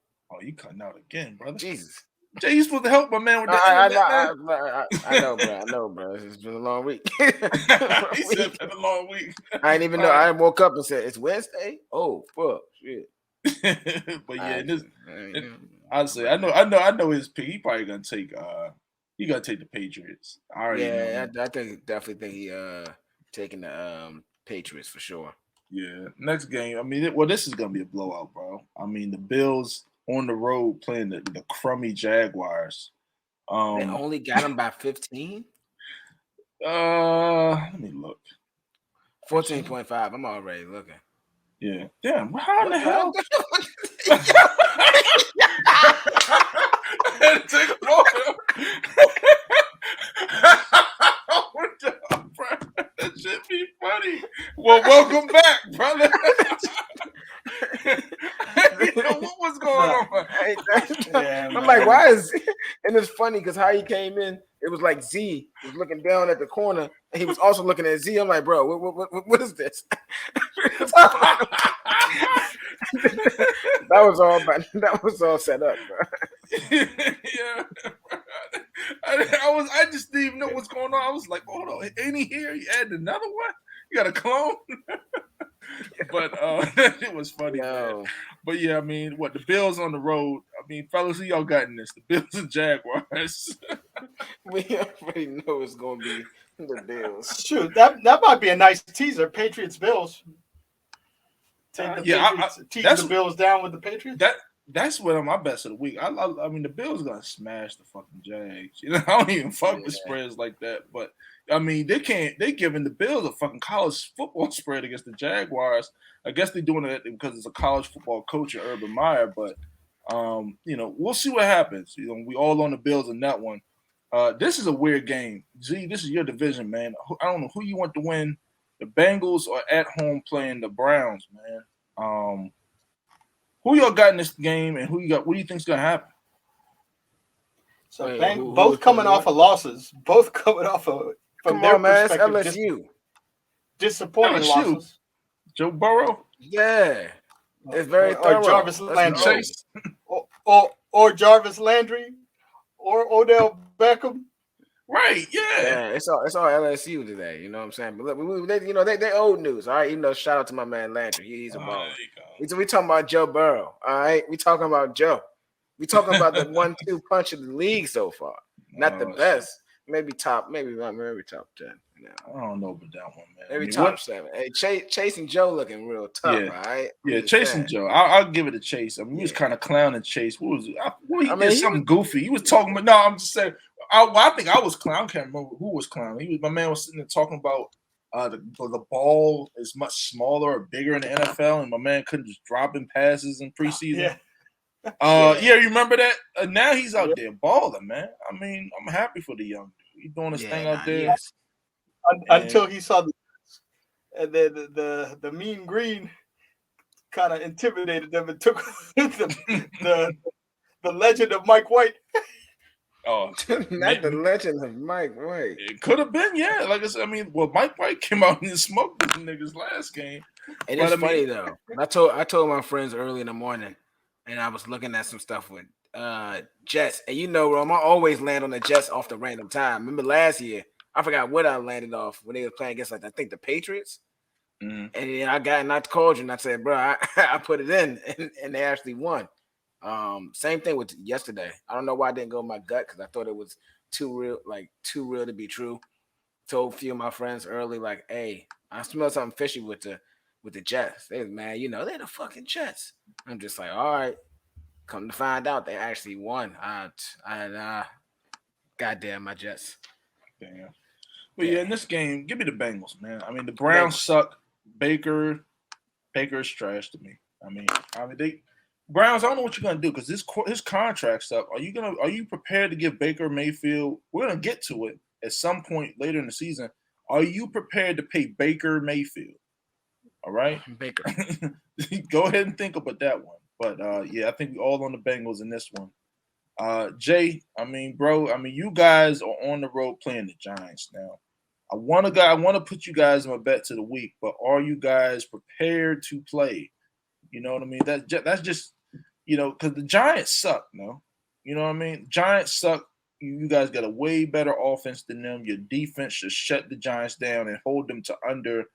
A: you cutting out again, brother.
B: Jesus.
A: Jay, you supposed to help my man with that.
B: I know, bro. It's been a long week.
A: He said it's been a long week.
B: I didn't even know. I woke up and said it's Wednesday. Oh fuck, shit.
A: But yeah, honestly, I know his pick. He probably gonna take. He gonna take the Patriots. I
B: definitely think he taking the Patriots for sure.
A: Yeah, next game. I mean, this is gonna be a blowout, bro. I mean, the Bills on the road playing the crummy Jaguars.
B: They only got them by 15.
A: Let me look.
B: 14.5. I'm already looking.
A: Yeah. Damn. How in the hell? Take a photo. That should be funny. Well, welcome back, brother. What was going on?
B: I'm like, why is it? And it's funny because how he came in, it was like Z was looking down at the corner, and he was also looking at Z. I'm like, bro, what is this? That was all set up, bro.
A: Yeah. I just didn't even know what's going on. I was like, hold on, ain't he here? You added another one? You got a clone? But it was funny, man. But yeah, I mean, the Bills on the road? I mean, fellas, who y'all got in this? The Bills and Jaguars.
B: We already know it's gonna be the Bills.
C: Shoot, that might be a nice teaser. Patriots Bills. Tease the Bills down with the Patriots.
A: That's one of my best of the week. I mean, the Bills gonna smash the fucking Jags. I don't even fuck with spreads like that. But I mean, they giving the Bills a fucking college football spread against the Jaguars. I guess they're doing it because it's a college football coach, Urban Meyer. But we'll see what happens. We all on the Bills in that one. This is a weird game. Z, this is your division, man. I don't know who you want to win. The Bengals are at home playing the Browns, man. Who y'all got in this game, and what do you think's gonna happen?
C: So both coming off of losses, both coming off of from their perspective,
B: LSU.
C: Disappointing losses.
A: Joe Burrow?
B: Yeah. It's very thorough.
C: Or Jarvis Landry. Or Jarvis Landry or Odell Beckham.
A: Right, yeah.
B: It's all LSU today, you know what I'm saying? But look, they old news, all right? Even though shout out to my man Landry. He's a baller. We talking about Joe Burrow, all right? We talking about Joe. We talking about the 1-2 punch of the league so far. Not the best. Maybe top 10.
A: I don't know about that one, man.
B: Maybe top 7. Hey, Chase and Joe looking real tough, all right?
A: Yeah, Chase and Joe. I'll give it a Chase. I mean, he was kind of clowning Chase. What was it? He did something goofy. He was talking about. No, I'm just saying. I think I was clowning. I can't remember who was clowning. My man was sitting there talking about The ball is much smaller or bigger in the NFL, and my man couldn't just drop in passes in preseason. Yeah, you remember that? Now he's out there balling, man. I mean, I'm happy for the young dude. He's doing his thing out there.
C: Until he saw the mean green kind of intimidated them and took the legend of Mike White.
B: Oh, not the legend of Mike White.
A: It could have been, yeah. Like I said, I mean, well, Mike White came out and smoked the niggas last game.
B: And it's funny though. I told my friends early in the morning, and I was looking at some stuff with Jets, and you know, Rome, I always land on the Jets off the random time. Remember last year, I forgot what I landed off when they were playing against, like, I think the Patriots. And then I called you and I said, bro, I put it in, and they actually won. Same thing with yesterday. I don't know why I didn't go with my gut, because I thought it was too real to be true. Told a few of my friends early, like, hey, I smell something fishy with the Jets. They was mad, they're the fucking Jets. I'm just like, all right. Come to find out, they actually won. Goddamn my Jets.
A: Damn. But yeah, in this game, give me the Bengals, man. I mean, the Browns suck. Baker's trash to me. I mean, they Browns. I don't know what you're gonna do, because his contract's up. Are you prepared to give Baker Mayfield? We're gonna get to it at some point later in the season. Are you prepared to pay Baker Mayfield? All right,
B: Baker.
A: Go ahead and think about that one. But yeah, I think we all on the Bengals in this one. Jay, I mean, bro, you guys are on the road playing the Giants now. I want to put you guys in my bet to the week, but are you guys prepared to play? You know what I mean? That's just, because the Giants suck, no? You know what I mean? Giants suck. You guys got a way better offense than them. Your defense should shut the Giants down and hold them to under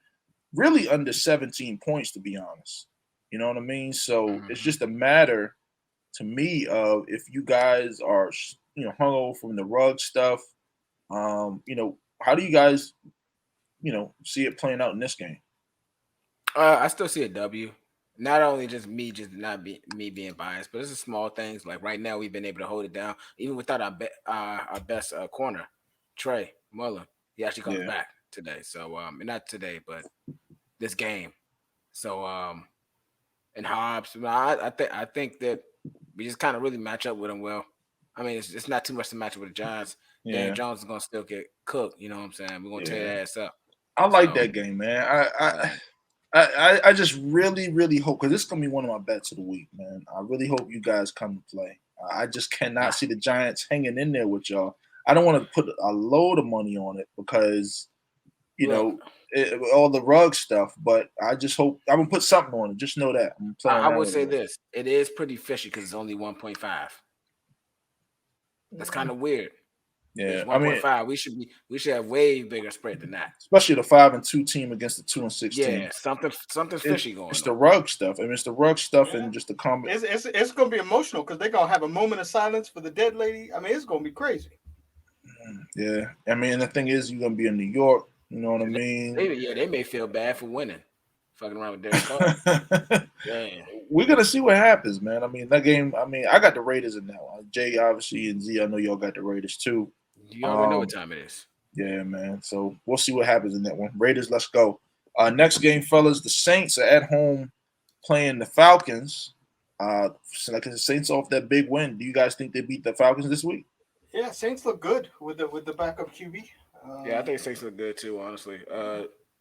A: 17 points, to be honest. You know what I mean? So it's just a matter to me of if you guys are, hungover from the rug stuff. How do you guys, see it playing out in this game?
B: I still see a W. Not only just not me being biased, but it's the small things. Like right now, we've been able to hold it down even without our best corner, Trey Mullen. He actually comes back today. So not today, but this game. So and Hobbs, I think that we just kind of really match up with him well. I mean, it's not too much to match up with the Giants. Yeah. Dan Jones is gonna still get cooked. You know what I'm saying? We're gonna tear that ass up.
A: I like that game, man. I just really, really hope, because this is gonna be one of my bets of the week, man. I really hope you guys come to play. I just cannot see the Giants hanging in there with y'all. I don't want to put a load of money on it because, all the rug stuff, but I just hope I'm gonna put something on it. Just know that.
B: I would say this: it is pretty fishy because it's only 1.5. That's kind of weird.
A: Yeah,
B: 1.5. We should have way bigger spread than that.
A: Especially the 5-2 team against the 2-6 team.
B: Yeah, something fishy going on.
A: It's the rug stuff. I mean, it's the rug stuff and just the comment.
C: It's gonna be emotional because they're gonna have a moment of silence for the dead lady. I mean, it's gonna be crazy.
A: Yeah, I mean, the thing is, you're gonna be in New York. You know what I mean?
B: They may feel bad for winning. Fucking around with Derek Carr. Yeah.
A: We're gonna see what happens, man. I mean, that game. I mean, I got the Raiders in that one. Jay, obviously, and Z. I know y'all got the Raiders too.
B: You already know what time it is.
A: Yeah, man. So we'll see what happens in that one. Raiders, let's go. Next game, fellas. The Saints are at home playing the Falcons. Like the Saints off that big win. Do you guys think they beat the Falcons this week?
C: Yeah, Saints look good with the backup QB.
B: Yeah, I think Saints look good too. Honestly,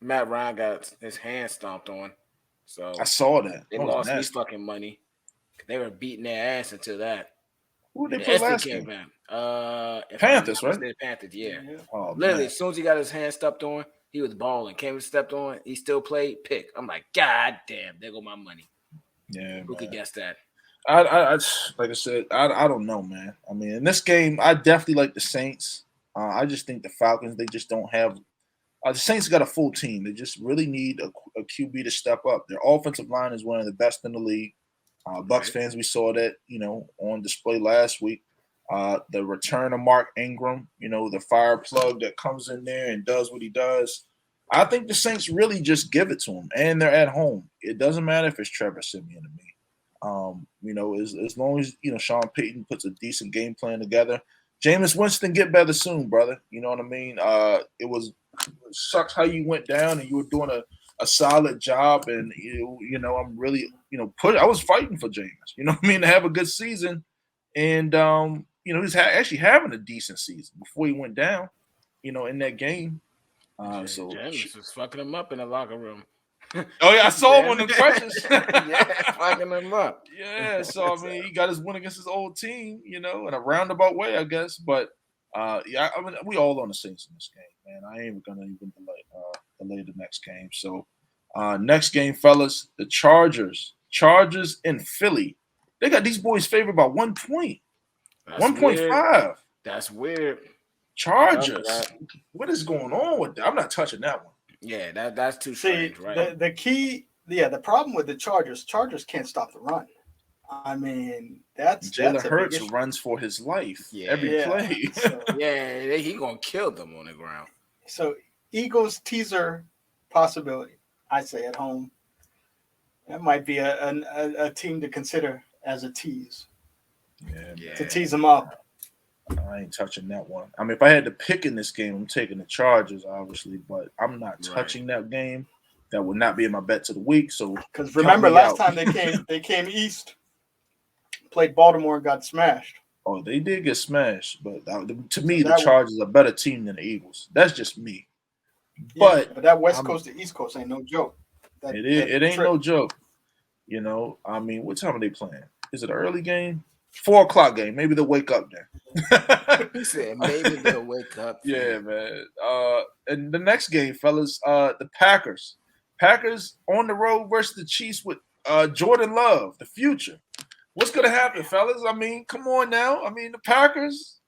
B: Matt Ryan got his hand stomped on. So
A: I saw that.
B: They lost me fucking money. They were beating their ass until that.
A: Who did they play last game? Panthers, right?
B: The Panthers, yeah.
A: Oh,
B: literally, as soon as he got his hand stepped on, he was balling. Came and stepped on, he still played. Pick. I'm like, God damn, there go my money.
A: Yeah,
B: who could guess that?
A: I like I said, I don't know, man. I mean, in this game, I definitely like the Saints. I just think the Falcons, they just don't have. The Saints got a full team. They just really need a QB to step up. Their offensive line is one of the best in the league. Bucks fans, we saw that, on display last week. The return of Mark Ingram, the fire plug that comes in there and does what he does. I think the Saints really just give it to him, and they're at home. It doesn't matter if it's Trevor Siemian to me. As long as Sean Payton puts a decent game plan together. Jameis Winston, get better soon, brother. You know what I mean? It sucks how you went down, and you were doing a solid job, and I'm really I was fighting for Jameis. You know what I mean, to have a good season, and he's actually having a decent season before he went down. In that game.
B: Jameis was fucking him up in the locker room.
A: Oh yeah, I saw him on the crutches.
B: Yeah, fucking him up.
A: Yeah, so I mean, he got his win against his old team, in a roundabout way, I guess. But yeah, I mean, we all on the Saints in this game, man. I ain't gonna even delay the next game. So, next game, fellas, the Chargers in Philly. They got these boys favored by 1 point, 1.5.
B: That's weird.
A: Chargers. What is going on with that? I'm not touching that one.
B: Yeah, that's too strange, right?
C: The problem with the Chargers can't stop the run. I mean, that's
A: Jalen Hurts runs for his life every play.
B: So, he gonna kill them on the ground.
C: So Eagles teaser possibility, I say at home. That might be a team to consider as a tease.
A: Yeah.
C: To tease them up.
A: I ain't touching that one. I mean, if I had to pick in this game, I'm taking the Chargers, obviously, but I'm not touching that game. That would not be in my bets of the week. So,
C: because remember last time they came east, played Baltimore and got smashed.
A: Oh, they did get smashed, but to me, the Chargers are a better team than the Eagles. That's just me. But
C: that West Coast to East Coast ain't no joke.
A: It ain't no joke. I mean, what time are they playing? Is it an early game? 4:00 game. Maybe they'll wake up then.
B: He said maybe they'll wake up.
A: Yeah, man. And the next game, fellas, the Packers. Packers on the road versus the Chiefs with Jordan Love, the future. What's gonna happen, fellas? I mean, come on now. I mean, the Packers.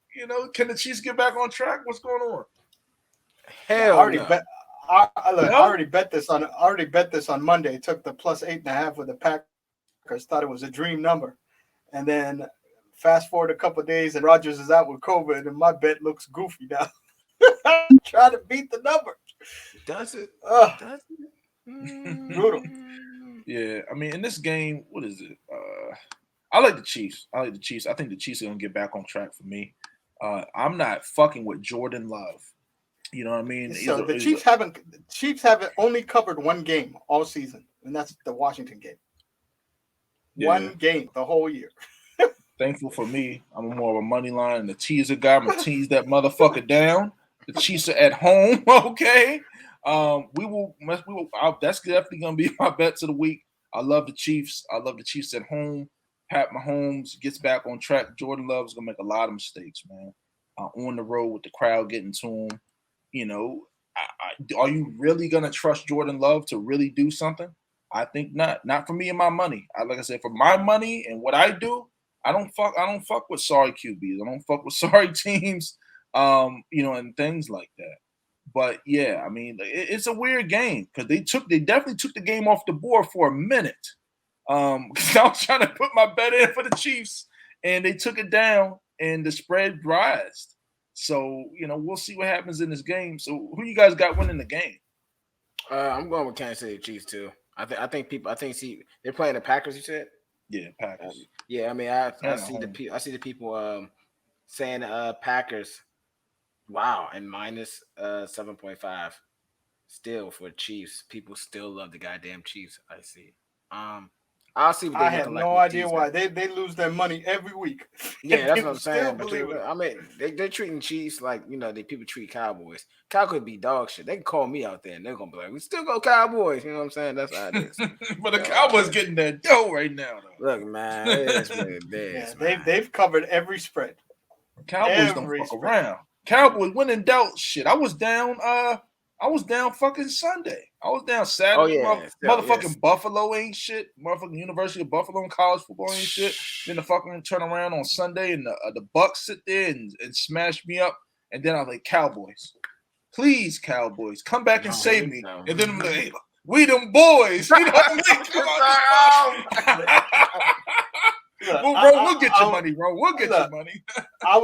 A: Can the Chiefs get back on track? What's going on?
B: Hell,
C: I already bet this on Monday. Took the plus 8.5 with the Packers. Thought it was a dream number. And then fast forward a couple of days, and Rodgers is out with COVID, and my bet looks goofy now. Trying to beat the number.
B: Does it?
C: Does
B: it?
C: Brutal.
A: Yeah, I mean, in this game, what is it? I like the Chiefs. I think the Chiefs are going to get back on track for me. I'm not fucking with Jordan Love. You know what I mean?
C: So the Chiefs haven't only covered one game all season, and that's the Washington game. One game the whole year.
A: Thankful for me. I'm more of a money line and a teaser guy. I'm gonna tease that motherfucker down. The Chiefs are at home, okay? We will. That's definitely gonna be my bets of the week. I love the Chiefs. I love the Chiefs at home. Pat Mahomes gets back on track. Jordan Love is gonna make a lot of mistakes, man. On the road with the crowd getting to him. Are you really gonna trust Jordan Love to really do something? I think not. Not for me and my money. Like I said, for my money and what I do, I don't fuck with sorry QBs. I don't fuck with sorry teams, and things like that. But yeah, I mean, it's a weird game because they definitely took the game off the board for a minute. Because I was trying to put my bet in for the Chiefs, and they took it down, and the spread rised. So we'll see what happens in this game. So who you guys got winning the game?
B: I'm going with Kansas City Chiefs too. I think they're playing the Packers. You said,
A: yeah, Packers.
B: Yeah, I mean, I see the people saying Packers. Wow, and minus 7.5. Still for Chiefs, people still love the goddamn Chiefs. I see. I'll see what they.
C: I have no idea why they lose their money every week.
B: Yeah, that's what I'm saying. But I mean, they're treating Chiefs like people treat Cowboys. Cowboys be dog shit. They can call me out there and they're gonna be like, "We still go Cowboys." You know what I'm saying? That's how it is.
A: But the Cowboys getting that dough right now. Though.
B: Look, man, it is what it is.
C: Yeah, they've covered every spread.
A: Cowboys don't fuck around. Cowboys when in doubt, shit. I was down fucking Sunday. I was down Saturday. Motherfucking Buffalo ain't shit. Motherfucking University of Buffalo and college football ain't shit. Then the fucking turn around on Sunday and the Bucks sit there and smash me up. And then I was like, Cowboys, please, Cowboys, come back and save me. No. And then I'm like, hey, we them boys. You know what I mean? We'll get your money, bro. We'll get your money.
C: I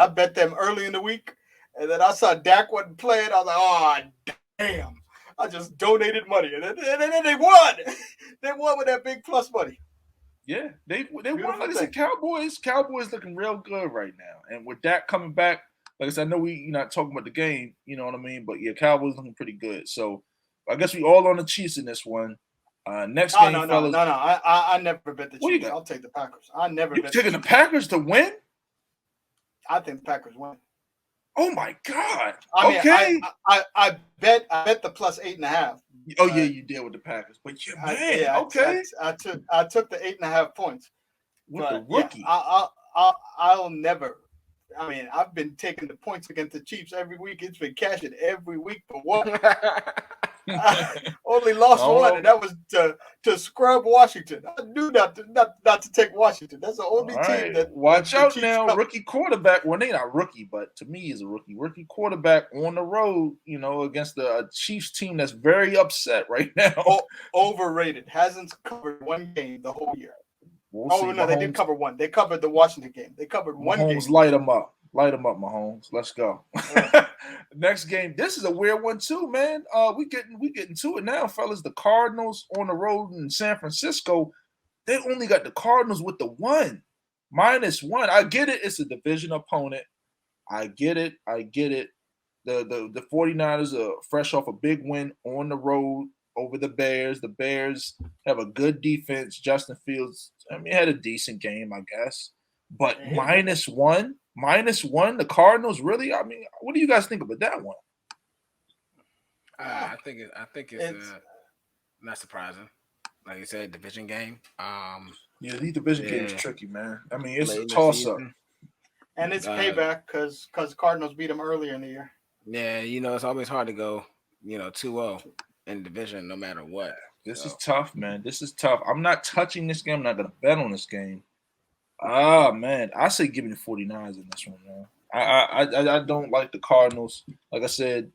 C: bet them early in the week. And then I saw Dak wasn't playing. I was like, oh, damn. I just donated money. And then they won. They won with that big plus money.
A: Yeah, they won.
C: Beautiful
A: Like I said,
C: thing.
A: Cowboys looking real good right now. And with that coming back, like I said, I know you're not talking about the game, you know what I mean? But yeah, Cowboys looking pretty good. So I guess we all on the Chiefs in this one. Next
C: Oh
A: game,
C: no, no,
A: fellas.
C: no, no. I never bet the
A: What you
C: Chiefs.
A: got?
C: I'll take the Packers. I never
A: You
C: bet the
A: taking the
C: Chiefs.
A: Packers to win?
C: I think the Packers win.
A: Oh my God.
C: I mean,
A: Okay.
C: I bet the plus 8.5.
A: Oh yeah,
C: But
A: you did with the Packers. But yeah,
C: I
A: man,
C: yeah,
A: okay.
C: I took the 8.5 points.
A: With the
C: But yeah,
A: rookie.
C: I'll never. I mean, I've been taking the points against the Chiefs every week. It's been cashing every week, but what? I only lost one, and that was to scrub Washington. I knew not to take Washington. That's the
A: All
C: only team
A: right.
C: that
A: Watch
C: the
A: out
C: Chiefs
A: now.
C: cover.
A: Rookie quarterback. Well, they not rookie, but to me he's a rookie. Rookie quarterback on the road, against the Chiefs team that's very upset right now.
C: Overrated. Hasn't covered one game the whole year.
A: We'll
C: Oh
A: see.
C: no, they did cover one. They covered the Washington game. They covered one
A: Mahomes,
C: game.
A: light them up. Light them up, Mahomes. Let's go.
C: Uh,
A: Next game. This is a weird one too, man. We getting to it now, fellas. The Cardinals on the road in San Francisco. They only got the Cardinals with the one. -1. I get it. It's a division opponent. I get it. The 49ers are fresh off a big win on the road over the Bears. The Bears have a good defense. Justin Fields, had a decent game, I guess. But -1, the Cardinals, really? What do you guys think about that one?
B: I think it's not surprising. Like you said, division game.
A: Yeah, the division game is tricky, man. It's
B: late
A: a
B: in the
A: toss-up.
B: season.
C: and it's payback because Cardinals beat them earlier in the year.
B: Yeah, it's always hard to go, 2-0 in division no matter what.
A: This is tough, man. This is tough. I'm not touching this game. I'm not going to bet on this game. Ah, man. I say give me the 49ers in this one, man. I don't like the Cardinals. Like I said,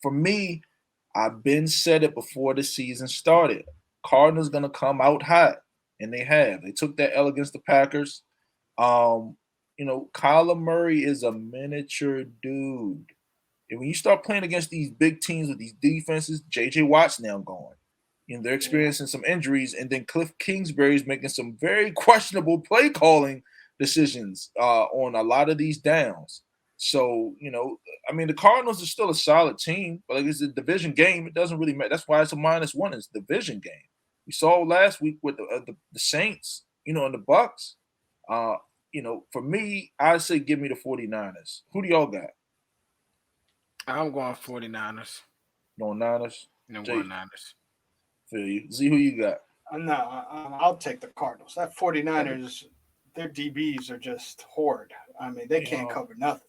A: for me, I've been said it before the season started. Cardinals going to come out hot, and they have. They took that L against the Packers. Kyler Murray is a miniature dude. And when you start playing against these big teams with these defenses, J.J. Watt's now gone. They're experiencing some injuries, and then Cliff Kingsbury's making some very questionable play calling decisions on a lot of these downs. So, the Cardinals are still a solid team, but like it's a division game. It doesn't really matter. That's why it's a -1. It's a division game. We saw last week with the Saints, and the Bucks. For me, I say give me the 49ers. Who do y'all got?
B: I'm going 49ers.
A: Going Niners?
B: I'm going Niners.
A: Feel you. Z, who you got?
C: No, I'll take the Cardinals. That 49ers, their DBs are just horrid. They can't cover nothing.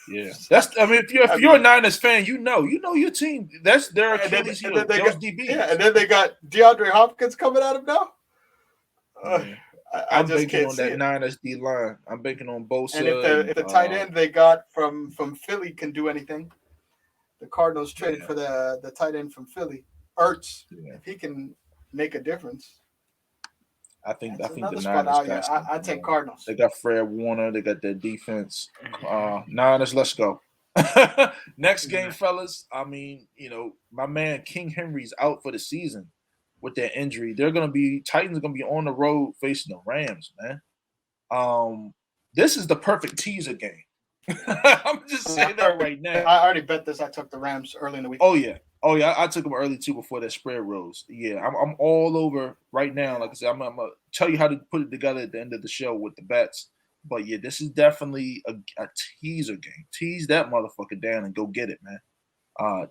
A: Yeah, if you're a Niners fan, you know your team. That's their Achilles heel. Those DBs.
C: Yeah, and then they got DeAndre Hopkins coming at them now.
A: I'm banking on that Niners D line. I'm banking on Bosa.
C: And if the tight end they got from Philly can do anything, the Cardinals traded for the tight end from Philly, Ertz. Yeah. If he can make a difference,
A: I think the Niners got.
C: I take Cardinals.
A: They got Fred Warner. They got their defense. Niners, let's go. Next game, fellas. My man King Henry's out for the season with that injury. Titans are gonna be on the road facing the Rams, man. This is the perfect teaser game. I'm just saying that right now.
C: I already bet this. I took the Rams early in the week.
A: Oh yeah, I took them early too before that spread rose. Yeah, I'm all over right now. Like I said, I'm gonna tell you how to put it together at the end of the show with the bets. But yeah, this is definitely a teaser game. Tease that motherfucker down and go get it, man.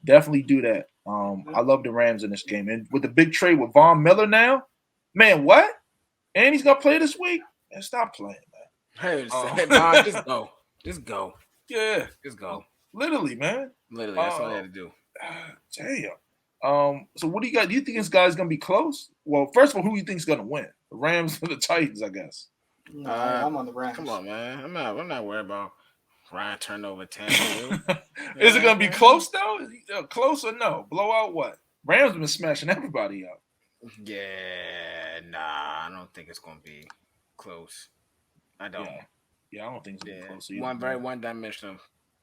A: Definitely do that. I love the Rams in this game, and with the big trade with Von Miller now, man. What? And he's gonna play this week. Man, stop playing, man.
B: Hey, Von, just go. Just go.
A: Yeah.
B: Just go.
A: Literally, man.
B: Literally, that's all I had to do.
A: Damn. So what do you got? Do you think this guy's gonna be close? Well, first of all, who do you think's gonna win? The Rams or the Titans, I guess.
C: No, I'm on the Rams.
B: Come on, man. I'm not worried about Ryan turnover 10.
A: Is it gonna be close though? Close or no? Blowout what? Rams have been smashing everybody up.
B: Yeah, nah, I don't think it's gonna be close. I don't.
A: Yeah, I don't think it's gonna be close. Either.
B: One dimensional.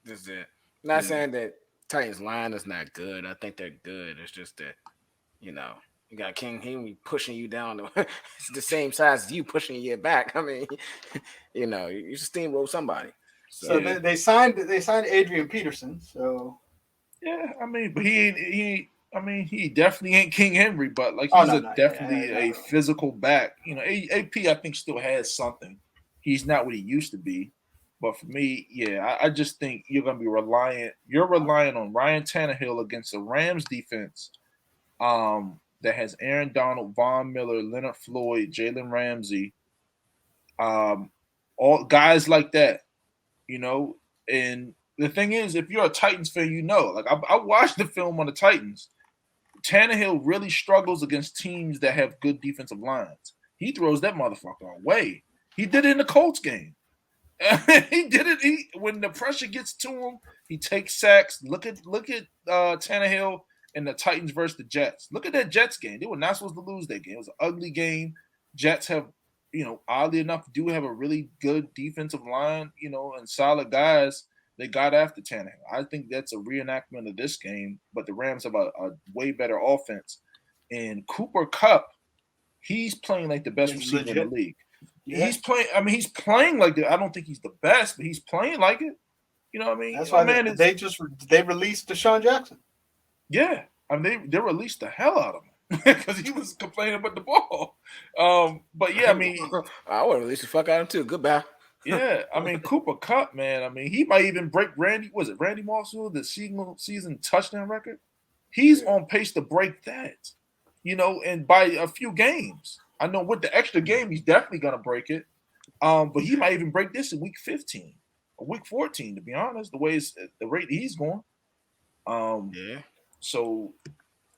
B: This is it. Not saying that Titans line is not good. I think they're good. It's just that, You got King Henry pushing you down. It's the same size as you pushing you back. I mean, you should steamroll somebody.
C: So
B: So
C: they signed Adrian Peterson. So
A: Yeah, I mean, but he definitely ain't King Henry, but like
C: oh
A: he's
C: no
A: a
C: no
A: definitely
C: yeah,
A: a physical back. AP I think still has something. He's not what he used to be, but for me, yeah, I just think you're gonna be reliant. You're relying on Ryan Tannehill against the Rams defense, that has Aaron Donald, Von Miller, Leonard Floyd, Jalen Ramsey, all guys like that. You know, and the thing is, if you're a Titans fan, like I watched the film on the Titans. Tannehill really struggles against teams that have good defensive lines. He throws that motherfucker away. He did it in the Colts game. He did it. When the pressure gets to him, he takes sacks. Look at Tannehill and the Titans versus the Jets. Look at that Jets game. They were not supposed to lose that game. It was an ugly game. Jets have, oddly enough, do have a really good defensive line, and solid guys. They got after Tannehill. I think that's a reenactment of this game, but the Rams have a way better offense. And Cooper Kupp, he's playing like the best
C: He's
A: receiver
C: legit.
A: in the league.
C: Yeah.
A: He's playing like I don't think he's the best, but he's playing like it. You know what I mean?
C: That's why they released Deshaun Jackson.
A: Yeah, I mean they released the hell out of him because he was complaining about the ball. But yeah, I mean,
B: I would release the fuck out of him too. Goodbye.
A: Yeah, I mean Cooper Kupp, man. I mean he might even break Randy Moss the season touchdown record. He's on pace to break that, and by a few games. I know with the extra game, he's definitely gonna break it. But he might even break this in week 15 or week 14, to be honest. The rate he's going.
B: Yeah.
A: So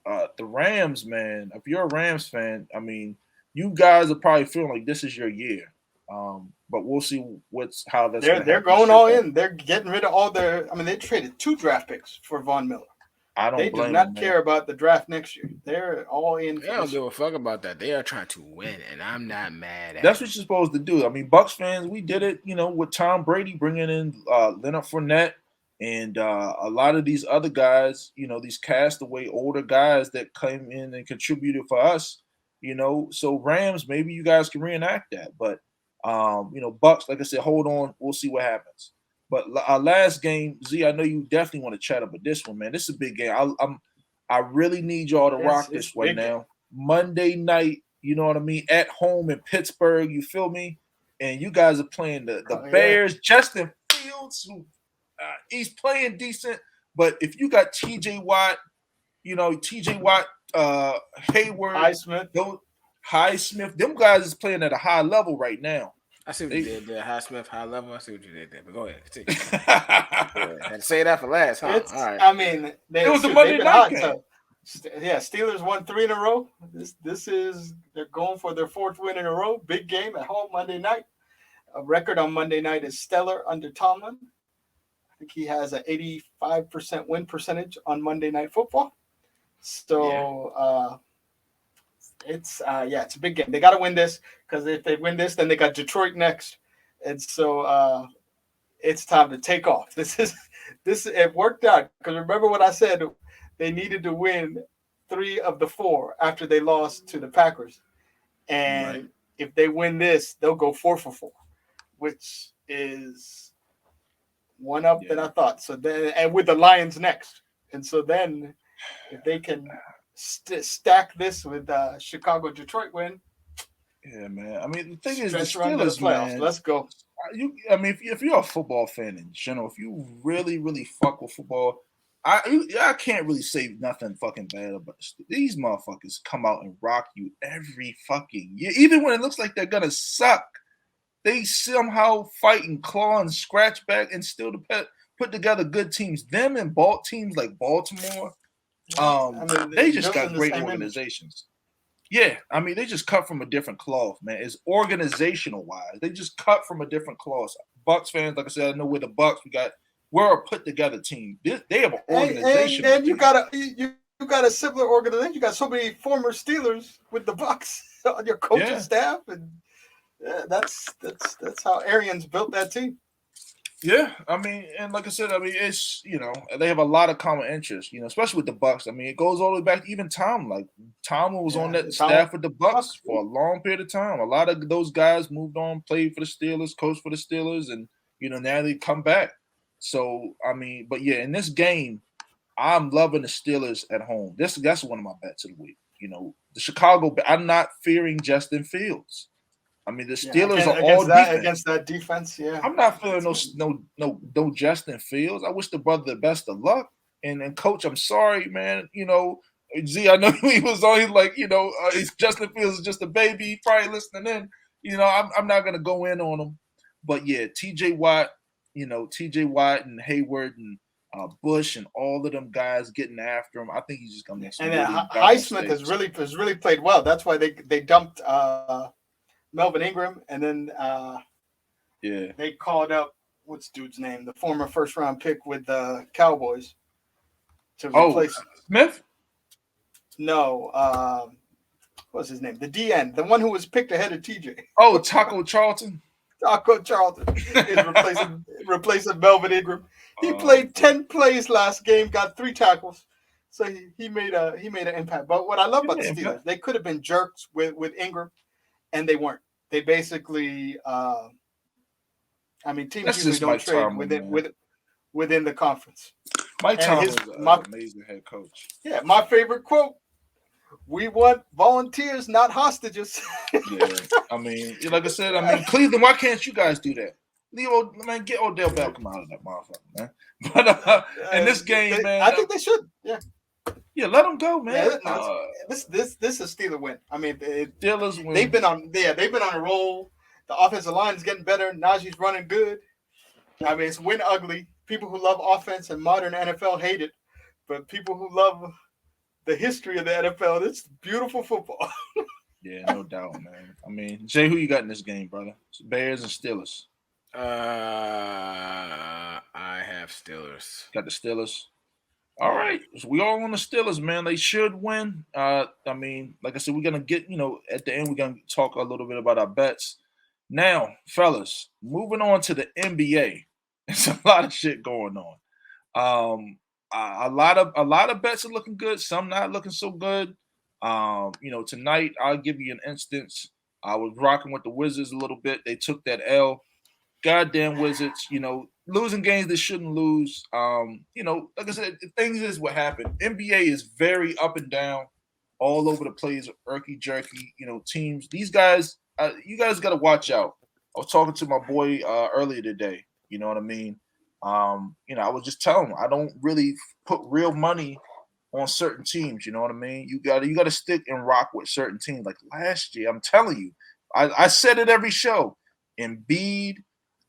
A: the Rams, man. If you're a Rams fan, I mean, you guys are probably feeling like this is your year. But we'll see how that's.
C: They're going all in. They're getting rid of all their. I mean, they traded 2 draft picks for Von Miller. They do not care about the draft next year. They're all in.
B: They don't give a fuck about that. They are trying to win, and I'm not mad at.
A: That's what you're supposed to do. I mean, Bucs fans, we did it, with Tom Brady bringing in Leonard Fournette and a lot of these other guys. These castaway older guys that came in and contributed for us. So Rams, maybe you guys can reenact that, but Bucs, like I said, hold on, we'll see what happens. But our last game, Z, I know you definitely want to chat about this one, man. This is a big game. I really need y'all to rock this right now. Monday night, you know what I mean? At home in Pittsburgh, you feel me? And you guys are playing the Bears. Yeah. Justin Fields, who he's playing decent, but if you got T.J. Watt, Hayward, Highsmith, them guys is playing at a high level right now.
B: I see what you did there, Highsmith, high level. I see what you did there, but go ahead. Had to say that for last, huh? All right.
C: I mean,
A: it was a Monday night game.
C: Yeah, Steelers won 3 in a row. They're going for their 4th win in a row. Big game at home Monday night. A record on Monday night is stellar under Tomlin. I think he has an 85% win percentage on Monday Night Football. So it's a big game. They got to win this because if they win this, then they got Detroit next, and so it's time to take off. It worked out because remember what I said. They needed to win 3 of the 4 after they lost to the Packers. And if they win this, they'll go 4 for 4, which is one up than I thought. So then, and with the Lions next. And so then if they can stack this with Chicago-Detroit win.
A: Yeah, man. I mean, the thing is, the Steelers, man.
C: Let's go.
A: If you're a football fan in general, if you really, really fuck with football, I can't really say nothing fucking bad about these motherfuckers. Come out and rock you every fucking year, even when it looks like they're gonna suck. They somehow fight and claw and scratch back and still put together good teams. Them and teams like Baltimore, they just got great organizations. Yeah, I mean they just cut from a different cloth, man. It's organizational wise, they just cut from a different cloth. Bucs fans, like I said, I know we're the Bucs. We're a put together team. They have an organization,
C: and you got a similar organization. You got so many former Steelers with the Bucs on your coaching staff, and that's how Arians built that team.
A: Yeah, I mean, and like I said, I mean, it's they have a lot of common interests, especially with the Bucks. I mean, it goes all the way back to even Tom. Like Tom was on that staff with the Bucks for a long period of time. A lot of those guys moved on, played for the Steelers, coached for the Steelers, and now they come back. So I mean, but yeah, in this game, I'm loving the Steelers at home. That's one of my bets of the week. The Chicago. I'm not fearing Justin Fields. I mean, the Steelers are all defense.
C: Against that defense. Yeah,
A: I'm not feeling no Justin Fields. I wish the brother the best of luck. And coach, I'm sorry, man. Z, I know he was on. He's like, Justin Fields is just a baby. He probably listening in. I'm not gonna go in on him, but yeah, T.J. Watt, and Hayward and Bush and all of them guys getting after him. I think he's just gonna make some.
C: And Highsmith has really played well. That's why they dumped Melvin Ingram, and then they called up what's dude's name, the former first round pick with the Cowboys to replace
A: Smith.
C: No, what's his name? The DN, the one who was picked ahead of TJ.
A: Oh, Taco Charlton.
C: Taco Charlton is replacing Melvin Ingram. He played 10 plays last game, got 3 tackles. So he made an impact. But what I love about the Steelers, they could have been jerks with Ingram, and they weren't. They basically, teams usually don't trade within the conference.
A: Mike Tomlin is an amazing head coach.
C: Yeah, my favorite quote: "We want volunteers, not hostages."
A: Yeah, I mean, like I said, Cleveland. Why can't you guys do that? Get Odell Beckham out of that motherfucker, man. But in this game, man,
C: I think they should.
A: Yeah, let them go, man.
C: This is a Steeler win. I mean,
A: Steelers win.
C: They've been on a roll. The offensive line is getting better. Najee's running good. I mean, it's win ugly. People who love offense and modern NFL hate it, but people who love the history of the NFL, it's beautiful football.
A: Yeah, no doubt, man. I mean, Jay, who you got in this game, brother? Bears and Steelers.
B: I have Steelers.
A: Got the Steelers. All right, so we all on the Steelers, man. They should win. I mean, like I said, we're gonna get at the end. We're gonna talk a little bit about our bets. Now, fellas, moving on to the NBA. There's a lot of shit going on. A lot of bets are looking good. Some not looking so good. Tonight I'll give you an instance. I was rocking with the Wizards a little bit. They took that L. Goddamn Wizards, losing games they shouldn't lose. Like I said, things is what happened. NBA is very up and down, all over the place, irky jerky. Teams. These guys, you guys got to watch out. I was talking to my boy earlier today. You know what I mean? I was just telling him I don't really put real money on certain teams. You know what I mean? You got to stick and rock with certain teams. Like last year, I'm telling you, I said it every show. Embiid.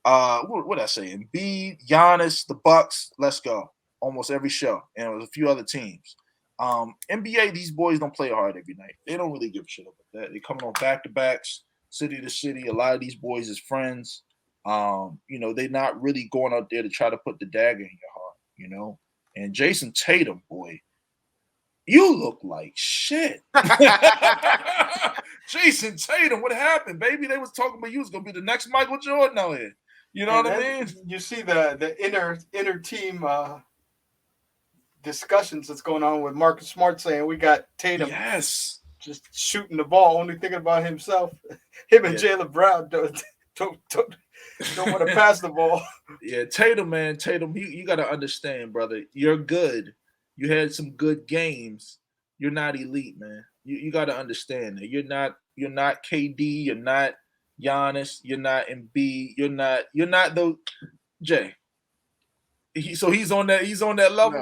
A: What did I say? Embiid, Giannis, the Bucks, let's go. Almost every show. And it was a few other teams. NBA, these boys don't play hard every night. They don't really give a shit about that. They're coming on back-to-backs, city to city. A lot of these boys is friends. They're not really going out there to try to put the dagger in your heart, And Jason Tatum, boy, you look like shit. Jason Tatum, what happened, baby? They was talking about you was going to be the next Michael Jordan out here. You know what I mean?
C: You see the inner team discussions that's going on with Marcus Smart saying we got Tatum just shooting the ball, only thinking about himself. Him and Jaylen Brown don't want to pass the ball.
A: Yeah, Tatum, man. Tatum, you got to understand, brother. You're good. You had some good games. You're not elite, man. You got to understand that. You're not KD. You're not Giannis. You're not Embiid. You're not those. Jay. So he's on that level.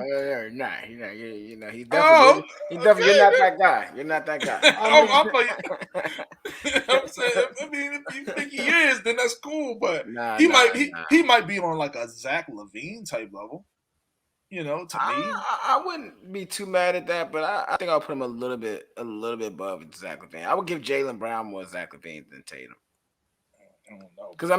B: Nah, he definitely. You're not that guy. You're not that guy.
A: I'm saying, if you think he is, then that's cool. But he might be on like a Zach LaVine type level. To me,
B: I wouldn't be too mad at that, but I think I'll put him a little bit above Zach LaVine. I would give Jaylen Brown more Zach LaVine than Tatum. I don't know, because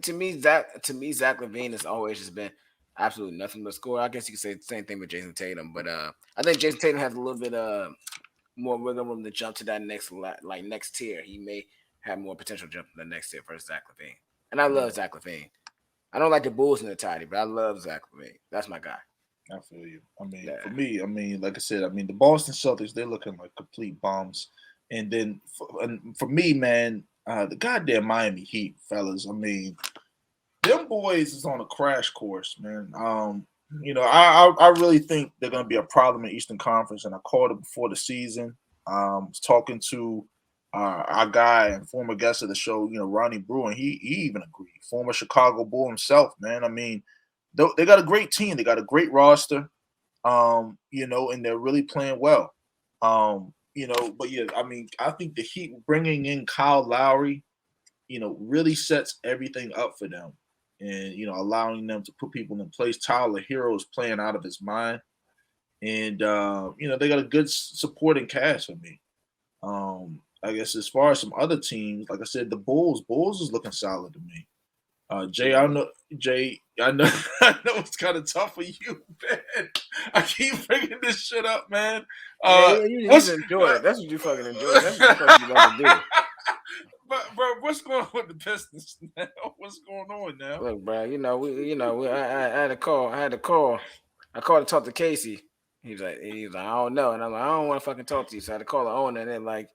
B: to me, Zach LaVine has always just been absolutely nothing but score. I guess you could say the same thing with Jason Tatum, but I think Jason Tatum has a little bit more wiggle room to jump to that next tier. He may have more potential jump to the next tier versus Zach LaVine, and I love Zach LaVine. I don't like the Bulls in the tidy, but I love Zach LaVine. That's my guy.
A: I feel you. I mean,
B: Yeah.
A: for me, like I said, the Boston Celtics, they're looking like complete bums. And then for me, man, the goddamn Miami Heat, fellas. I mean, them boys is on a crash course, man. I really think they're going to be a problem in Eastern Conference, and I called it before the season. Was talking to our guy and former guest of the show, Ronnie Brewer, and he even agreed. Former Chicago Bull himself, man. I mean, they got a great team. They got a great roster, and they're really playing well. But yeah, I mean, I think the Heat bringing in Kyle Lowry, really sets everything up for them. And, allowing them to put people in place. Tyler Hero is playing out of his mind. And, they got a good supporting cast for me. I guess as far as some other teams, like I said, the Bulls is looking solid to me. Jay, I know it's kind of tough for you, man. I keep bringing this shit up, man.
B: You enjoy it. That's what you fucking enjoy. That's what you fucking love to do.
A: But bro, what's going on with the Pistons now? What's going on now?
B: Look, bro, I had a call. I called to talk to Casey. He was like, I don't know, and I'm like, I don't want to fucking talk to you. So I had to call the owner, and they're like,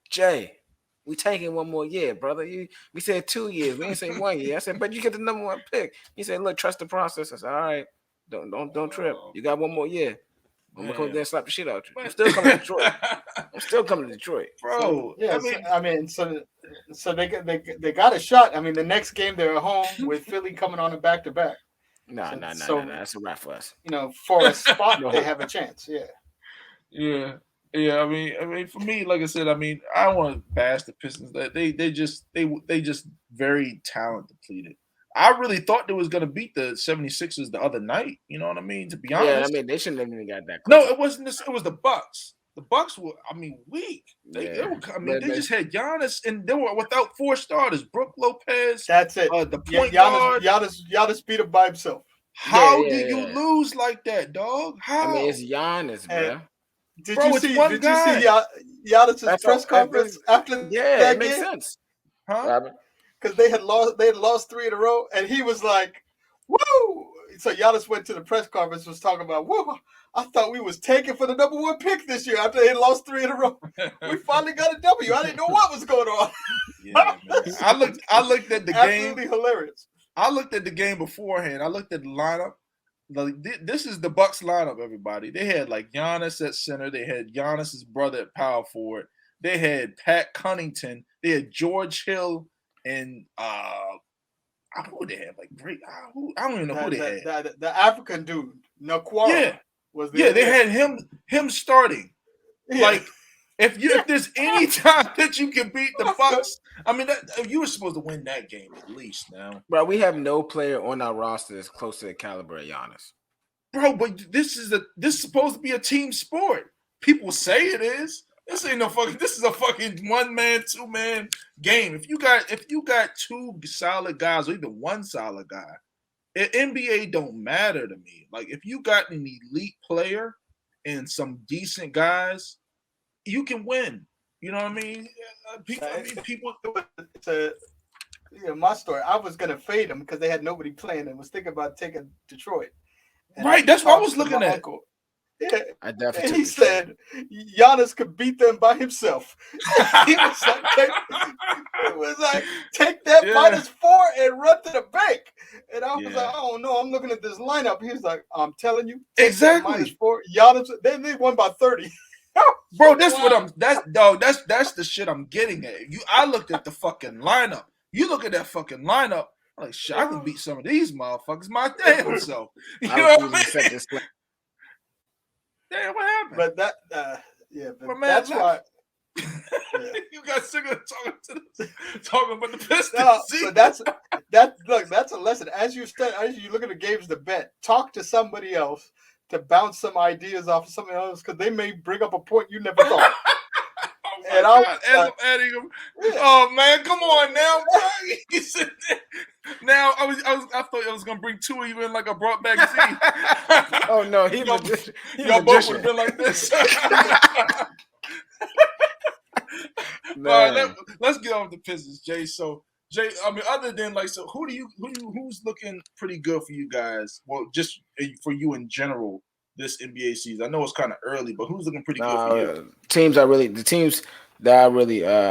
B: Jay, we taking one more year, brother. We said 2 years. We didn't say 1 year. I said, but you get the number one pick. He said, look, trust the process. I said, all right, don't trip. You got 1 more year. I'm gonna come there and slap the shit out you. I'm still coming to Detroit.
A: Bro.
C: So, yeah, so they got a shot. I mean, the next game they're at home with Philly coming on a back-to-back.
B: No, that's a wrap for us.
C: For a spot, they have a chance.
A: Yeah. Yeah, I mean, for me, like I said, I want to bash the Pistons. They just very talent depleted. I really thought they was gonna beat the 76ers the other night. You know what I mean? To be honest,
B: yeah, I mean they shouldn't have even got that close.
A: No, it wasn't. It was the Bucks. The Bucks were, weak. They just had Giannis, and they were without 4 starters. Brook Lopez.
C: That's it.
A: The point guard.
C: Giannis beat him by himself.
A: How did you lose like that, dog? How?
B: I mean, it's Giannis, bro.
C: Did you see Giannis's press conference after that
B: it makes
C: game?
B: sense.
A: Huh?
C: Because they had lost 3 in a row, and he was like, "Woo!" So Giannis went to the press conference, was talking about, "Woo! I thought we was taken for the number 1 pick this year after they had lost 3 in a row. We finally got a W. I didn't know what was going on."
A: Yeah, man. I looked at the game.
C: Absolutely hilarious.
A: I looked at the game beforehand. I looked at the lineup. This is the Bucks lineup, everybody. They had like Giannis at center. They had Giannis's brother at power forward. They had Pat Connaughton. They had George Hill. And who they had? Like great. I don't even know who they had.
C: The African dude, Nakwara.
A: Yeah. They had him starting. Yeah. Like if there's any time that you can beat the Bucks, you were supposed to win that game at least. Now,
B: bro, we have no player on our roster that's close to the caliber of Giannis.
A: Bro, but this is supposed to be a team sport. People say it is. This ain't no fucking. This is a fucking 1-man, 2-man game. If you got 2 solid guys or even 1 solid guy, NBA don't matter to me. Like if you got an elite player and some decent guys, you can win. You know what I mean? People.
C: My story. I was gonna fade them because they had nobody playing and was thinking about taking Detroit.
A: Right, that's what I was looking at.
C: Uncle. Yeah,
B: I definitely.
C: And he said Giannis could beat them by himself. He was like, take that -4 and run to the bank. And I was like, oh no, I'm looking at this lineup. He was like, I'm telling you,
A: exactly.
C: -4. Giannis, they won by 30.
A: Bro, that's the shit I'm getting at. I looked at the fucking lineup. You look at that fucking lineup. I'm like, shit, I can beat some of these motherfuckers my damn self. You know what I mean? Damn, what happened?
C: But that's why.
A: You got sick of talking about the Pistons.
C: No, but that's a lesson. As you look at the games to bet, talk to somebody else to bounce some ideas off of somebody else because they may bring up a point you never thought.
A: Adding them. Yeah. Oh man, come on now, bro. Now I thought I was gonna bring 2 even like I brought back Z.
B: Oh no,
A: y'all both would have been like this. All right, let's get on with the Pistons, Jay. So Jay, I mean, other than like, so who's looking pretty good for you guys? Well, just for you in general this NBA season. I know it's kind of early, but who's looking pretty good for you?
B: The teams that I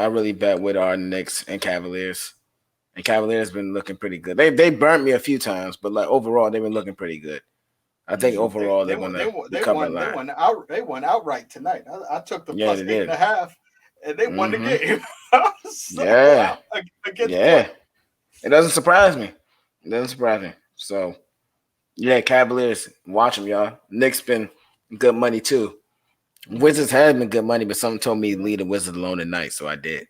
B: really bet with are Knicks and Cavaliers. And Cavaliers been looking pretty good. They burnt me a few times, but like overall they've been looking pretty good. I think overall they're gonna recover a lot.
C: They won outright tonight. I took the plus
B: they
C: 8.5, and they won the game. So,
B: yeah,
C: against
B: yeah. It doesn't surprise me. It doesn't surprise me. So yeah, Cavaliers, watch them, y'all. Knicks been good money too. Wizards had been good money, but someone told me to leave the Wizards alone tonight, so I did.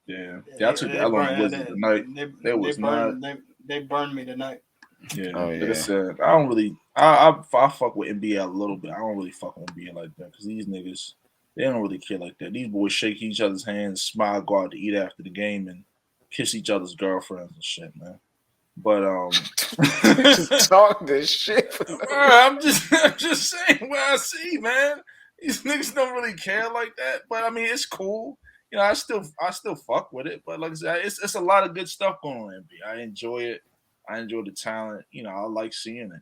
A: Yeah, I took the L on the Wizards tonight.
C: They burned me tonight.
A: Yeah,
B: oh,
A: like I said, I don't really. I fuck with NBA a little bit. I don't really fuck with NBA like that because these niggas, they don't really care like that. These boys shake each other's hands, smile, go out to eat after the game, and kiss each other's girlfriends and shit, man. But
B: just talk this shit.
A: I'm just saying what I see, man. These niggas don't really care like that. But I mean, it's cool. You know, I still fuck with it. But like I said, it's a lot of good stuff going on in NBA. I enjoy it. I enjoy the talent. You know, I like seeing it.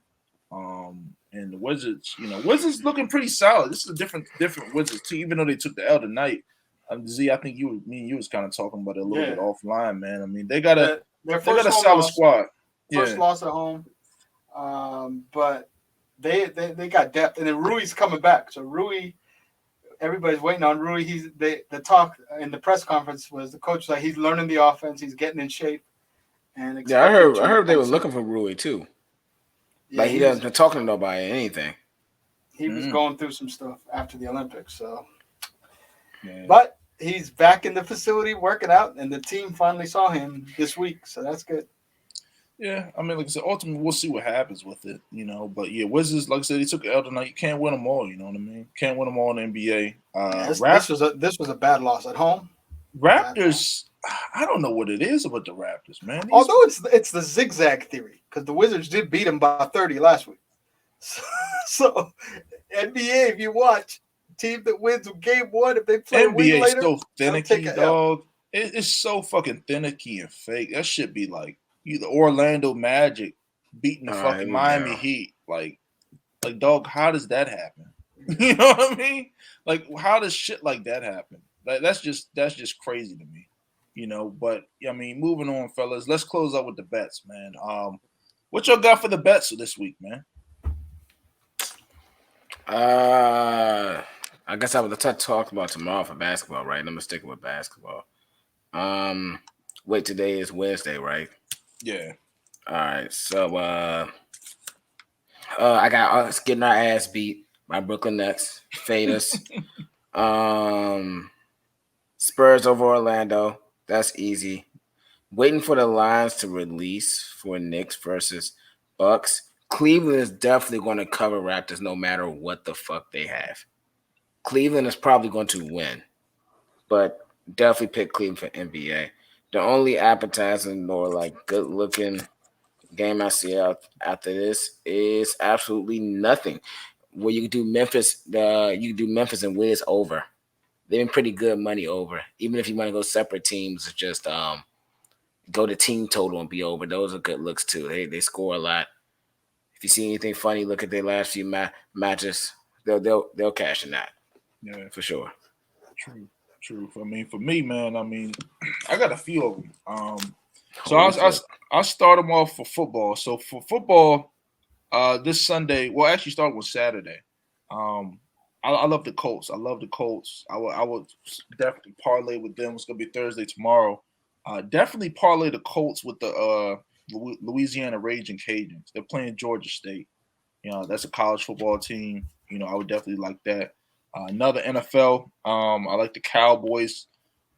A: And the Wizards, Wizards looking pretty solid. This is a different Wizards team, even though they took the L tonight. Z, I think me and you was kind of talking about it a little bit offline, man. I mean, they got a solid squad.
C: First loss at home, but they got depth, and then Rui's coming back. So Rui, everybody's waiting on Rui. The talk in the press conference was the coach like he's learning the offense, he's getting in shape, and
B: yeah, I heard they were looking for Rui too. Yeah, like he hasn't been talking to nobody or anything.
C: He was going through some stuff after the Olympics, so. Yeah. But he's back in the facility working out, and the team finally saw him this week, so that's good.
A: Yeah, I mean, like I said, ultimately we'll see what happens with it, But yeah, Wizards, like I said, they took the L tonight. You can't win them all, you know what I mean? Can't win them all in the NBA.
C: This was a bad loss at home.
A: Raptors, I don't know what it is about the Raptors, man.
C: Although it's the zigzag theory, because the Wizards did beat them by 30 last week. So NBA, if you watch, team that wins game one, if they play
A: NBA
C: later,
A: so finicky, dog. It's so fucking finicky and fake. That should be like the Orlando Magic beating the fucking Miami Heat. Like, dog, how does that happen? You know what I mean? Like, how does shit like that happen? Like, that's just crazy to me. But I mean, moving on, fellas. Let's close up with the bets, man. What y'all got for the bets this week, man?
B: I guess I would talk about tomorrow for basketball, right? I'm gonna stick with basketball. Wait, today is Wednesday, right?
A: Yeah.
B: All right. So I got us getting our ass beat by Brooklyn Nets. Fade us. Spurs over Orlando. That's easy. Waiting for the lines to release for Knicks versus Bucks. Cleveland is definitely going to cover Raptors no matter what the fuck they have. Cleveland is probably going to win, but definitely pick Cleveland for NBA. The only appetizing or like good looking game I see after this is absolutely nothing. Where you can do Memphis, and Wiz over. They've been pretty good money over. Even if you want to go separate teams, just go to team total and be over. Those are good looks too. They score a lot. If you see anything funny, look at their last few matches. They'll cash in that. Yeah, for sure.
A: True. I mean, for me, man. I mean, I got a few of them. So I start them off for football. So for football, this Sunday, well, actually start with Saturday. I love the Colts. I love the Colts. I would definitely parlay with them. It's gonna be Thursday tomorrow. Definitely parlay the Colts with the Louisiana Raging Cajuns. They're playing Georgia State. That's a college football team. I would definitely like that. Another NFL. I like the Cowboys.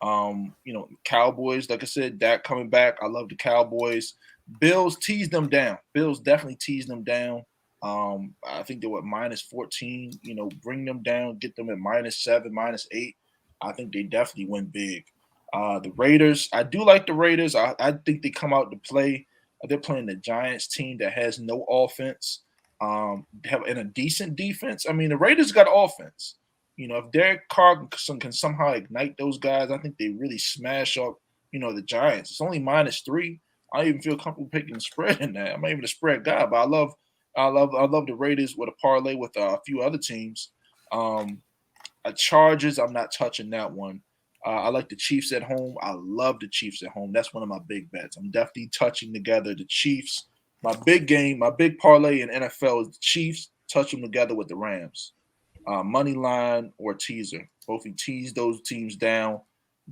A: Cowboys. Like I said, Dak coming back. I love the Cowboys. Bills teased them down. Bills definitely teased them down. I think they were -14. Bring them down, get them at -7, -8. I think they definitely win big. The Raiders, I do like the Raiders. I think they come out to play. They're playing the Giants team that has no offense, have a decent defense. I mean, the Raiders got offense. If Derek Carr can somehow ignite those guys, I think they really smash up the Giants. It's only -3. I don't even feel comfortable picking the spread in that. I'm not even a spread guy, but I love the Raiders with a parlay with a few other teams. Chargers, I'm not touching that one. I like the Chiefs at home. I love the Chiefs at home. That's one of my big bets. I'm definitely touching together the Chiefs. My big game, my big parlay in NFL is the Chiefs. Touch them together with the Rams. Money line or teaser. Both you tease those teams down,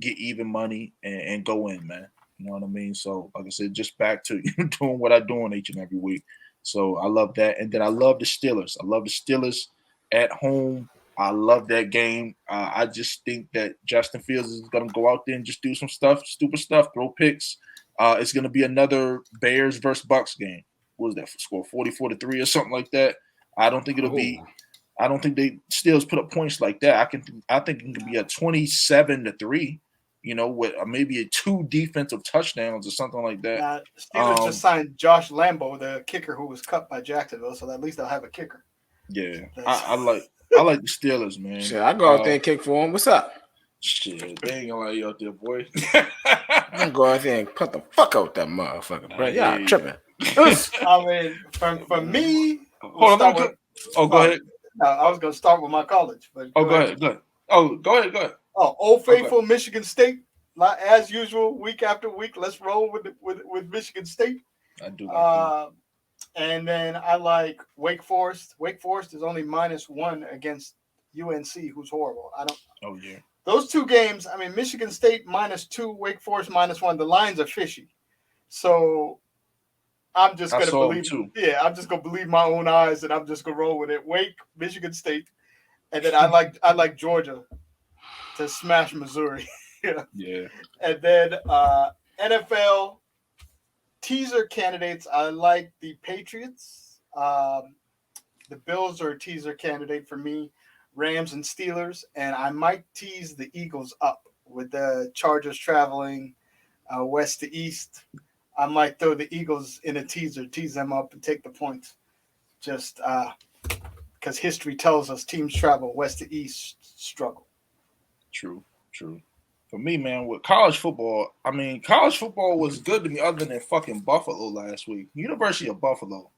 A: get even money, and go in, man. You know what I mean? So, like I said, just back to doing what I'm doing each and every week. So I love that. And then I love the Steelers. I love the Steelers at home. I love that game. I just think that Justin Fields is going to go out there and just do some stuff, stupid stuff, throw picks. It's going to be another Bears versus Bucks game. What was that score? 44-3 or something like that. I don't think it'll be. I don't think they Steelers put up points like that. I think it could be a 27-3. With maybe 2 defensive touchdowns or something like that.
C: Steelers just signed Josh Lambo, the kicker who was cut by Jacksonville, so at least they'll have a kicker.
A: Yeah, I like the Steelers, man.
B: Shit, I go out there and kick for him. What's up?
A: Shit, they ain't gonna let you out there, boy.
B: I'm go out there and put the fuck out that motherfucker, bro. Y'all tripping.
C: I mean, for me,
A: go ahead.
C: No, I was gonna start with my college, but
A: go ahead. Go ahead.
C: Oh, Old Faithful, Michigan State, as usual, week after week. Let's roll with Michigan State.
A: I do. Like
C: and then I like Wake Forest. Wake Forest is only -1 against UNC, who's horrible. I don't.
A: Oh yeah.
C: Those 2 games. I mean, Michigan State -2, Wake Forest -1. The lines are fishy, so I'm just gonna believe. Yeah, I'm just gonna believe my own eyes, and I'm just gonna roll with it. Wake, Michigan State, and then I like Georgia to smash Missouri.
A: Yeah.
C: And then NFL teaser candidates. I like the Patriots. The Bills are a teaser candidate for me. Rams and Steelers, and I might tease the Eagles up with the Chargers traveling west to east. I might throw the Eagles in a teaser, tease them up, and take the points. Just because history tells us teams travel west to east struggle.
A: True. For me, man, with college football, college football was good to me other than fucking Buffalo last week. University of Buffalo.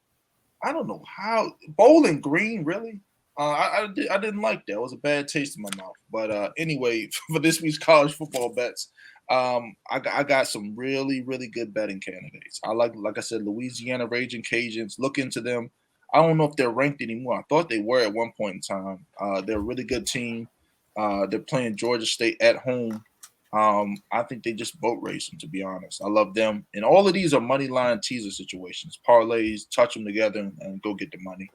A: I don't know how. Bowling Green, really? I didn't like that. It was a bad taste in my mouth. But anyway, for this week's college football bets, I got some really, really good betting candidates. I like I said, Louisiana Raging Cajuns. Look into them. I don't know if they're ranked anymore. I thought they were at one point in time. They're a really good team. They're playing Georgia State at home. I think they just boat race them, to be honest. I love them. And all of these are money line teaser situations. Parlays, touch them together and go get the money.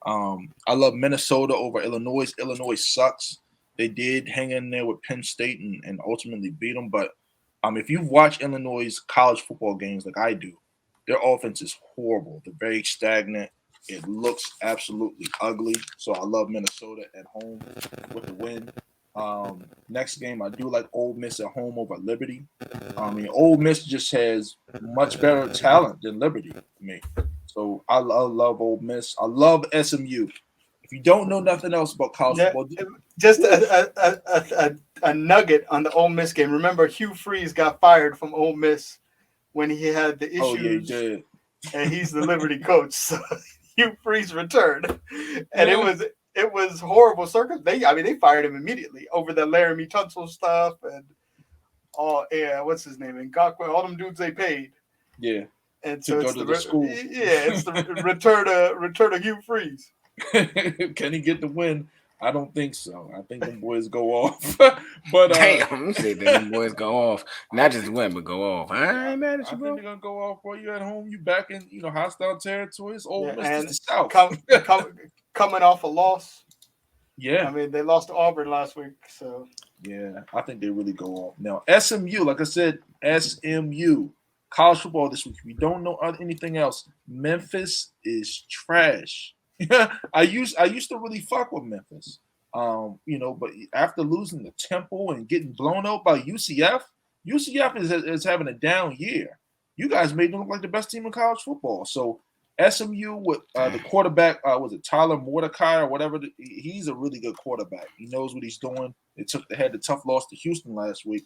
A: I love Minnesota over Illinois. Illinois sucks. They did hang in there with Penn State and ultimately beat them. But if you've watched Illinois' college football games like I do, their offense is horrible. They're very stagnant. It looks absolutely ugly. So I love Minnesota at home with the win. Next game, I do like Ole Miss at home over Liberty. Ole Miss just has much better talent than Liberty to me. So I love Ole Miss. I love SMU. If you don't know nothing else about college football,
C: just a nugget on the Ole Miss game. Remember, Hugh Freeze got fired from Ole Miss when he had the issues.
A: Oh, yeah, he did.
C: And he's the Liberty coach. So Hugh Freeze returned, and it was horrible circumstances. They fired him immediately over the Laramie Tunsil stuff and what's his name? And Ngakwe, all them dudes they paid.
A: Yeah.
C: And so it's
A: the school.
C: Yeah, it's the return of Hugh Freeze.
A: Can he get the win? I don't think so. I think them boys go off. But
B: damn, say them boys go off. Not just win, but go off. I ain't mad at you, bro.
A: I think they're gonna go off while you're at home. You back in, hostile territories. Ole Miss
C: and
A: the South.
C: Coming off a loss.
A: Yeah.
C: They lost to Auburn last week, so
A: yeah, I think they really go off. Now, SMU, like I said, SMU. College football this week. If you don't know anything else, Memphis is trash. I used to really fuck with Memphis. But after losing to Temple and getting blown out by UCF is having a down year. You guys made them look like the best team in college football. So SMU with the quarterback, was it Tyler Mordecai or whatever? He's a really good quarterback. He knows what he's doing. They had the tough loss to Houston last week.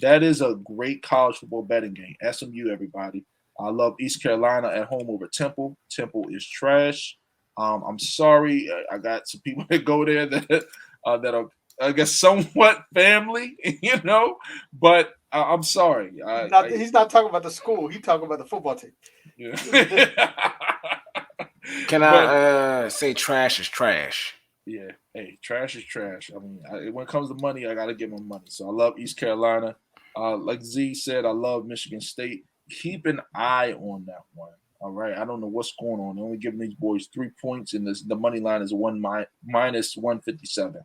A: That is a great college football betting game. SMU, everybody. I love East Carolina at home over Temple. Temple is trash. I'm sorry. I got some people that go there that are, I guess, somewhat family, But I'm sorry.
C: He's not talking about the school. He's talking about the football team.
A: Yeah.
B: Can I say trash is trash?
A: Yeah. Hey, trash is trash. I mean, when it comes to money, I got to give them money. So I love East Carolina. Like Z said, I love Michigan State. Keep an eye on that one. All right. I don't know what's going on. They're only giving these boys 3 points, and the money line is minus 157.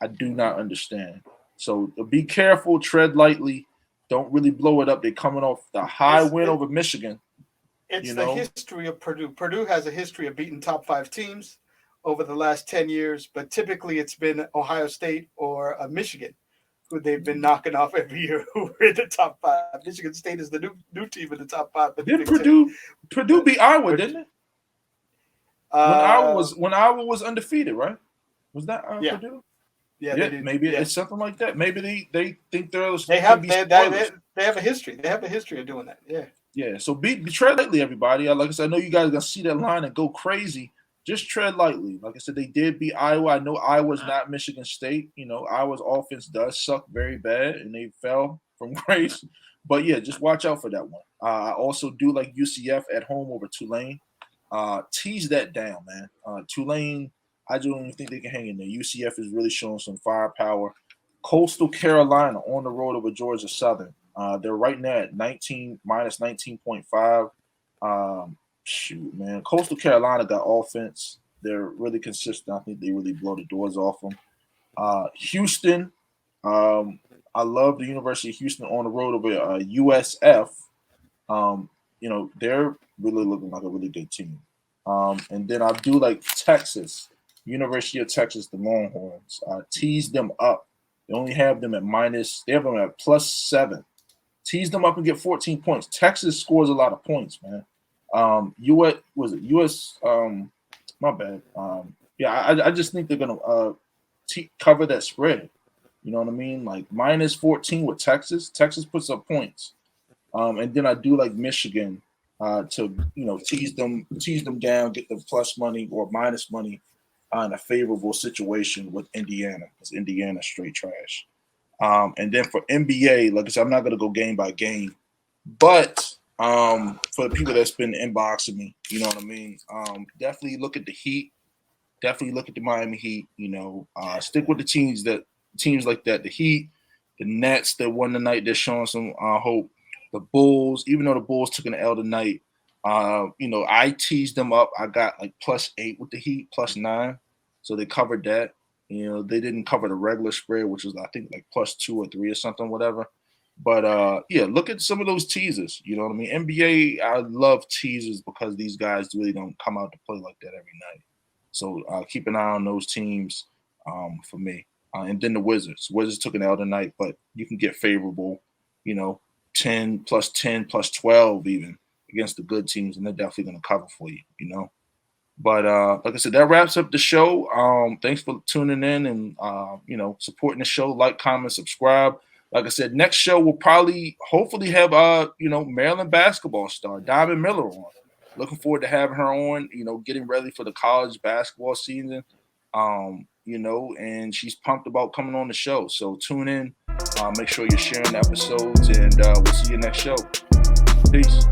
A: I do not understand. So be careful, tread lightly. Don't really blow it up. They're coming off the high win over Michigan.
C: It's the history of Purdue. Purdue has a history of beating top 5 teams over the last 10 years, but typically it's been Ohio State or Michigan who they've been knocking off every year who are in the top 5. Michigan State is the new team in the top 5.
A: Did Purdue beat Iowa, didn't it? When Iowa was undefeated, right? Was that Purdue?
C: Yeah,
A: maybe it's something like that. Maybe they think
C: they have a history. They have a history of doing that. Yeah.
A: Yeah. So tread lightly, everybody. Like I said, I know you guys are gonna see that line and go crazy. Just tread lightly. Like I said, they did beat Iowa. I know Iowa's not Michigan State. Iowa's offense does suck very bad, and they fell from grace. But yeah, just watch out for that one. I also do like UCF at home over Tulane. Tease that down, man. Tulane, I don't even think they can hang in there. UCF is really showing some firepower. Coastal Carolina on the road over Georgia Southern. They're right now at minus 19.5. Shoot, man. Coastal Carolina got offense. They're really consistent. I think they really blow the doors off them. Houston. I love the University of Houston on the road over USF. They're really looking like a really good team. And then I do like Texas. University of Texas, the Longhorns. Tease them up. They only have them at they have them at +7. Tease them up and get 14 points. Texas scores a lot of points, man. US? My bad. I just think they're gonna cover that spread. You know what I mean? Like minus 14 with Texas. Texas puts up points. And then I do like Michigan to tease them down, get the plus money or minus money in a favorable situation with Indiana, because Indiana's straight trash. And then for NBA, like I said, I'm not gonna go game by game, but for the people that's been inboxing me, you know what I mean? Definitely look at the Heat. Definitely look at the Miami Heat. Stick with the teams like that. The Heat, the Nets that won tonight, they're showing some hope. The Bulls, even though the Bulls took an L tonight, I teased them up. I got like +8 with the Heat, +9. So they covered that. They didn't cover the regular spread, which was I think like +2 or 3 or something, whatever. But look at some of those teasers. You know what I mean? NBA, I love teasers because these guys really don't come out to play like that every night. So keep an eye on those teams for me. And then the Wizards. Wizards took an L tonight, but you can get favorable, 10 +10 +12 even against the good teams, and they're definitely going to cover for you, But like I said, that wraps up the show. Thanks for tuning in and supporting the show. Like, comment, subscribe. Like I said, next show we'll hopefully have Maryland basketball star Diamond Miller on. Looking forward to having her on. Getting ready for the college basketball season. And she's pumped about coming on the show. So tune in. Make sure you're sharing the episodes, and we'll see you next show. Peace.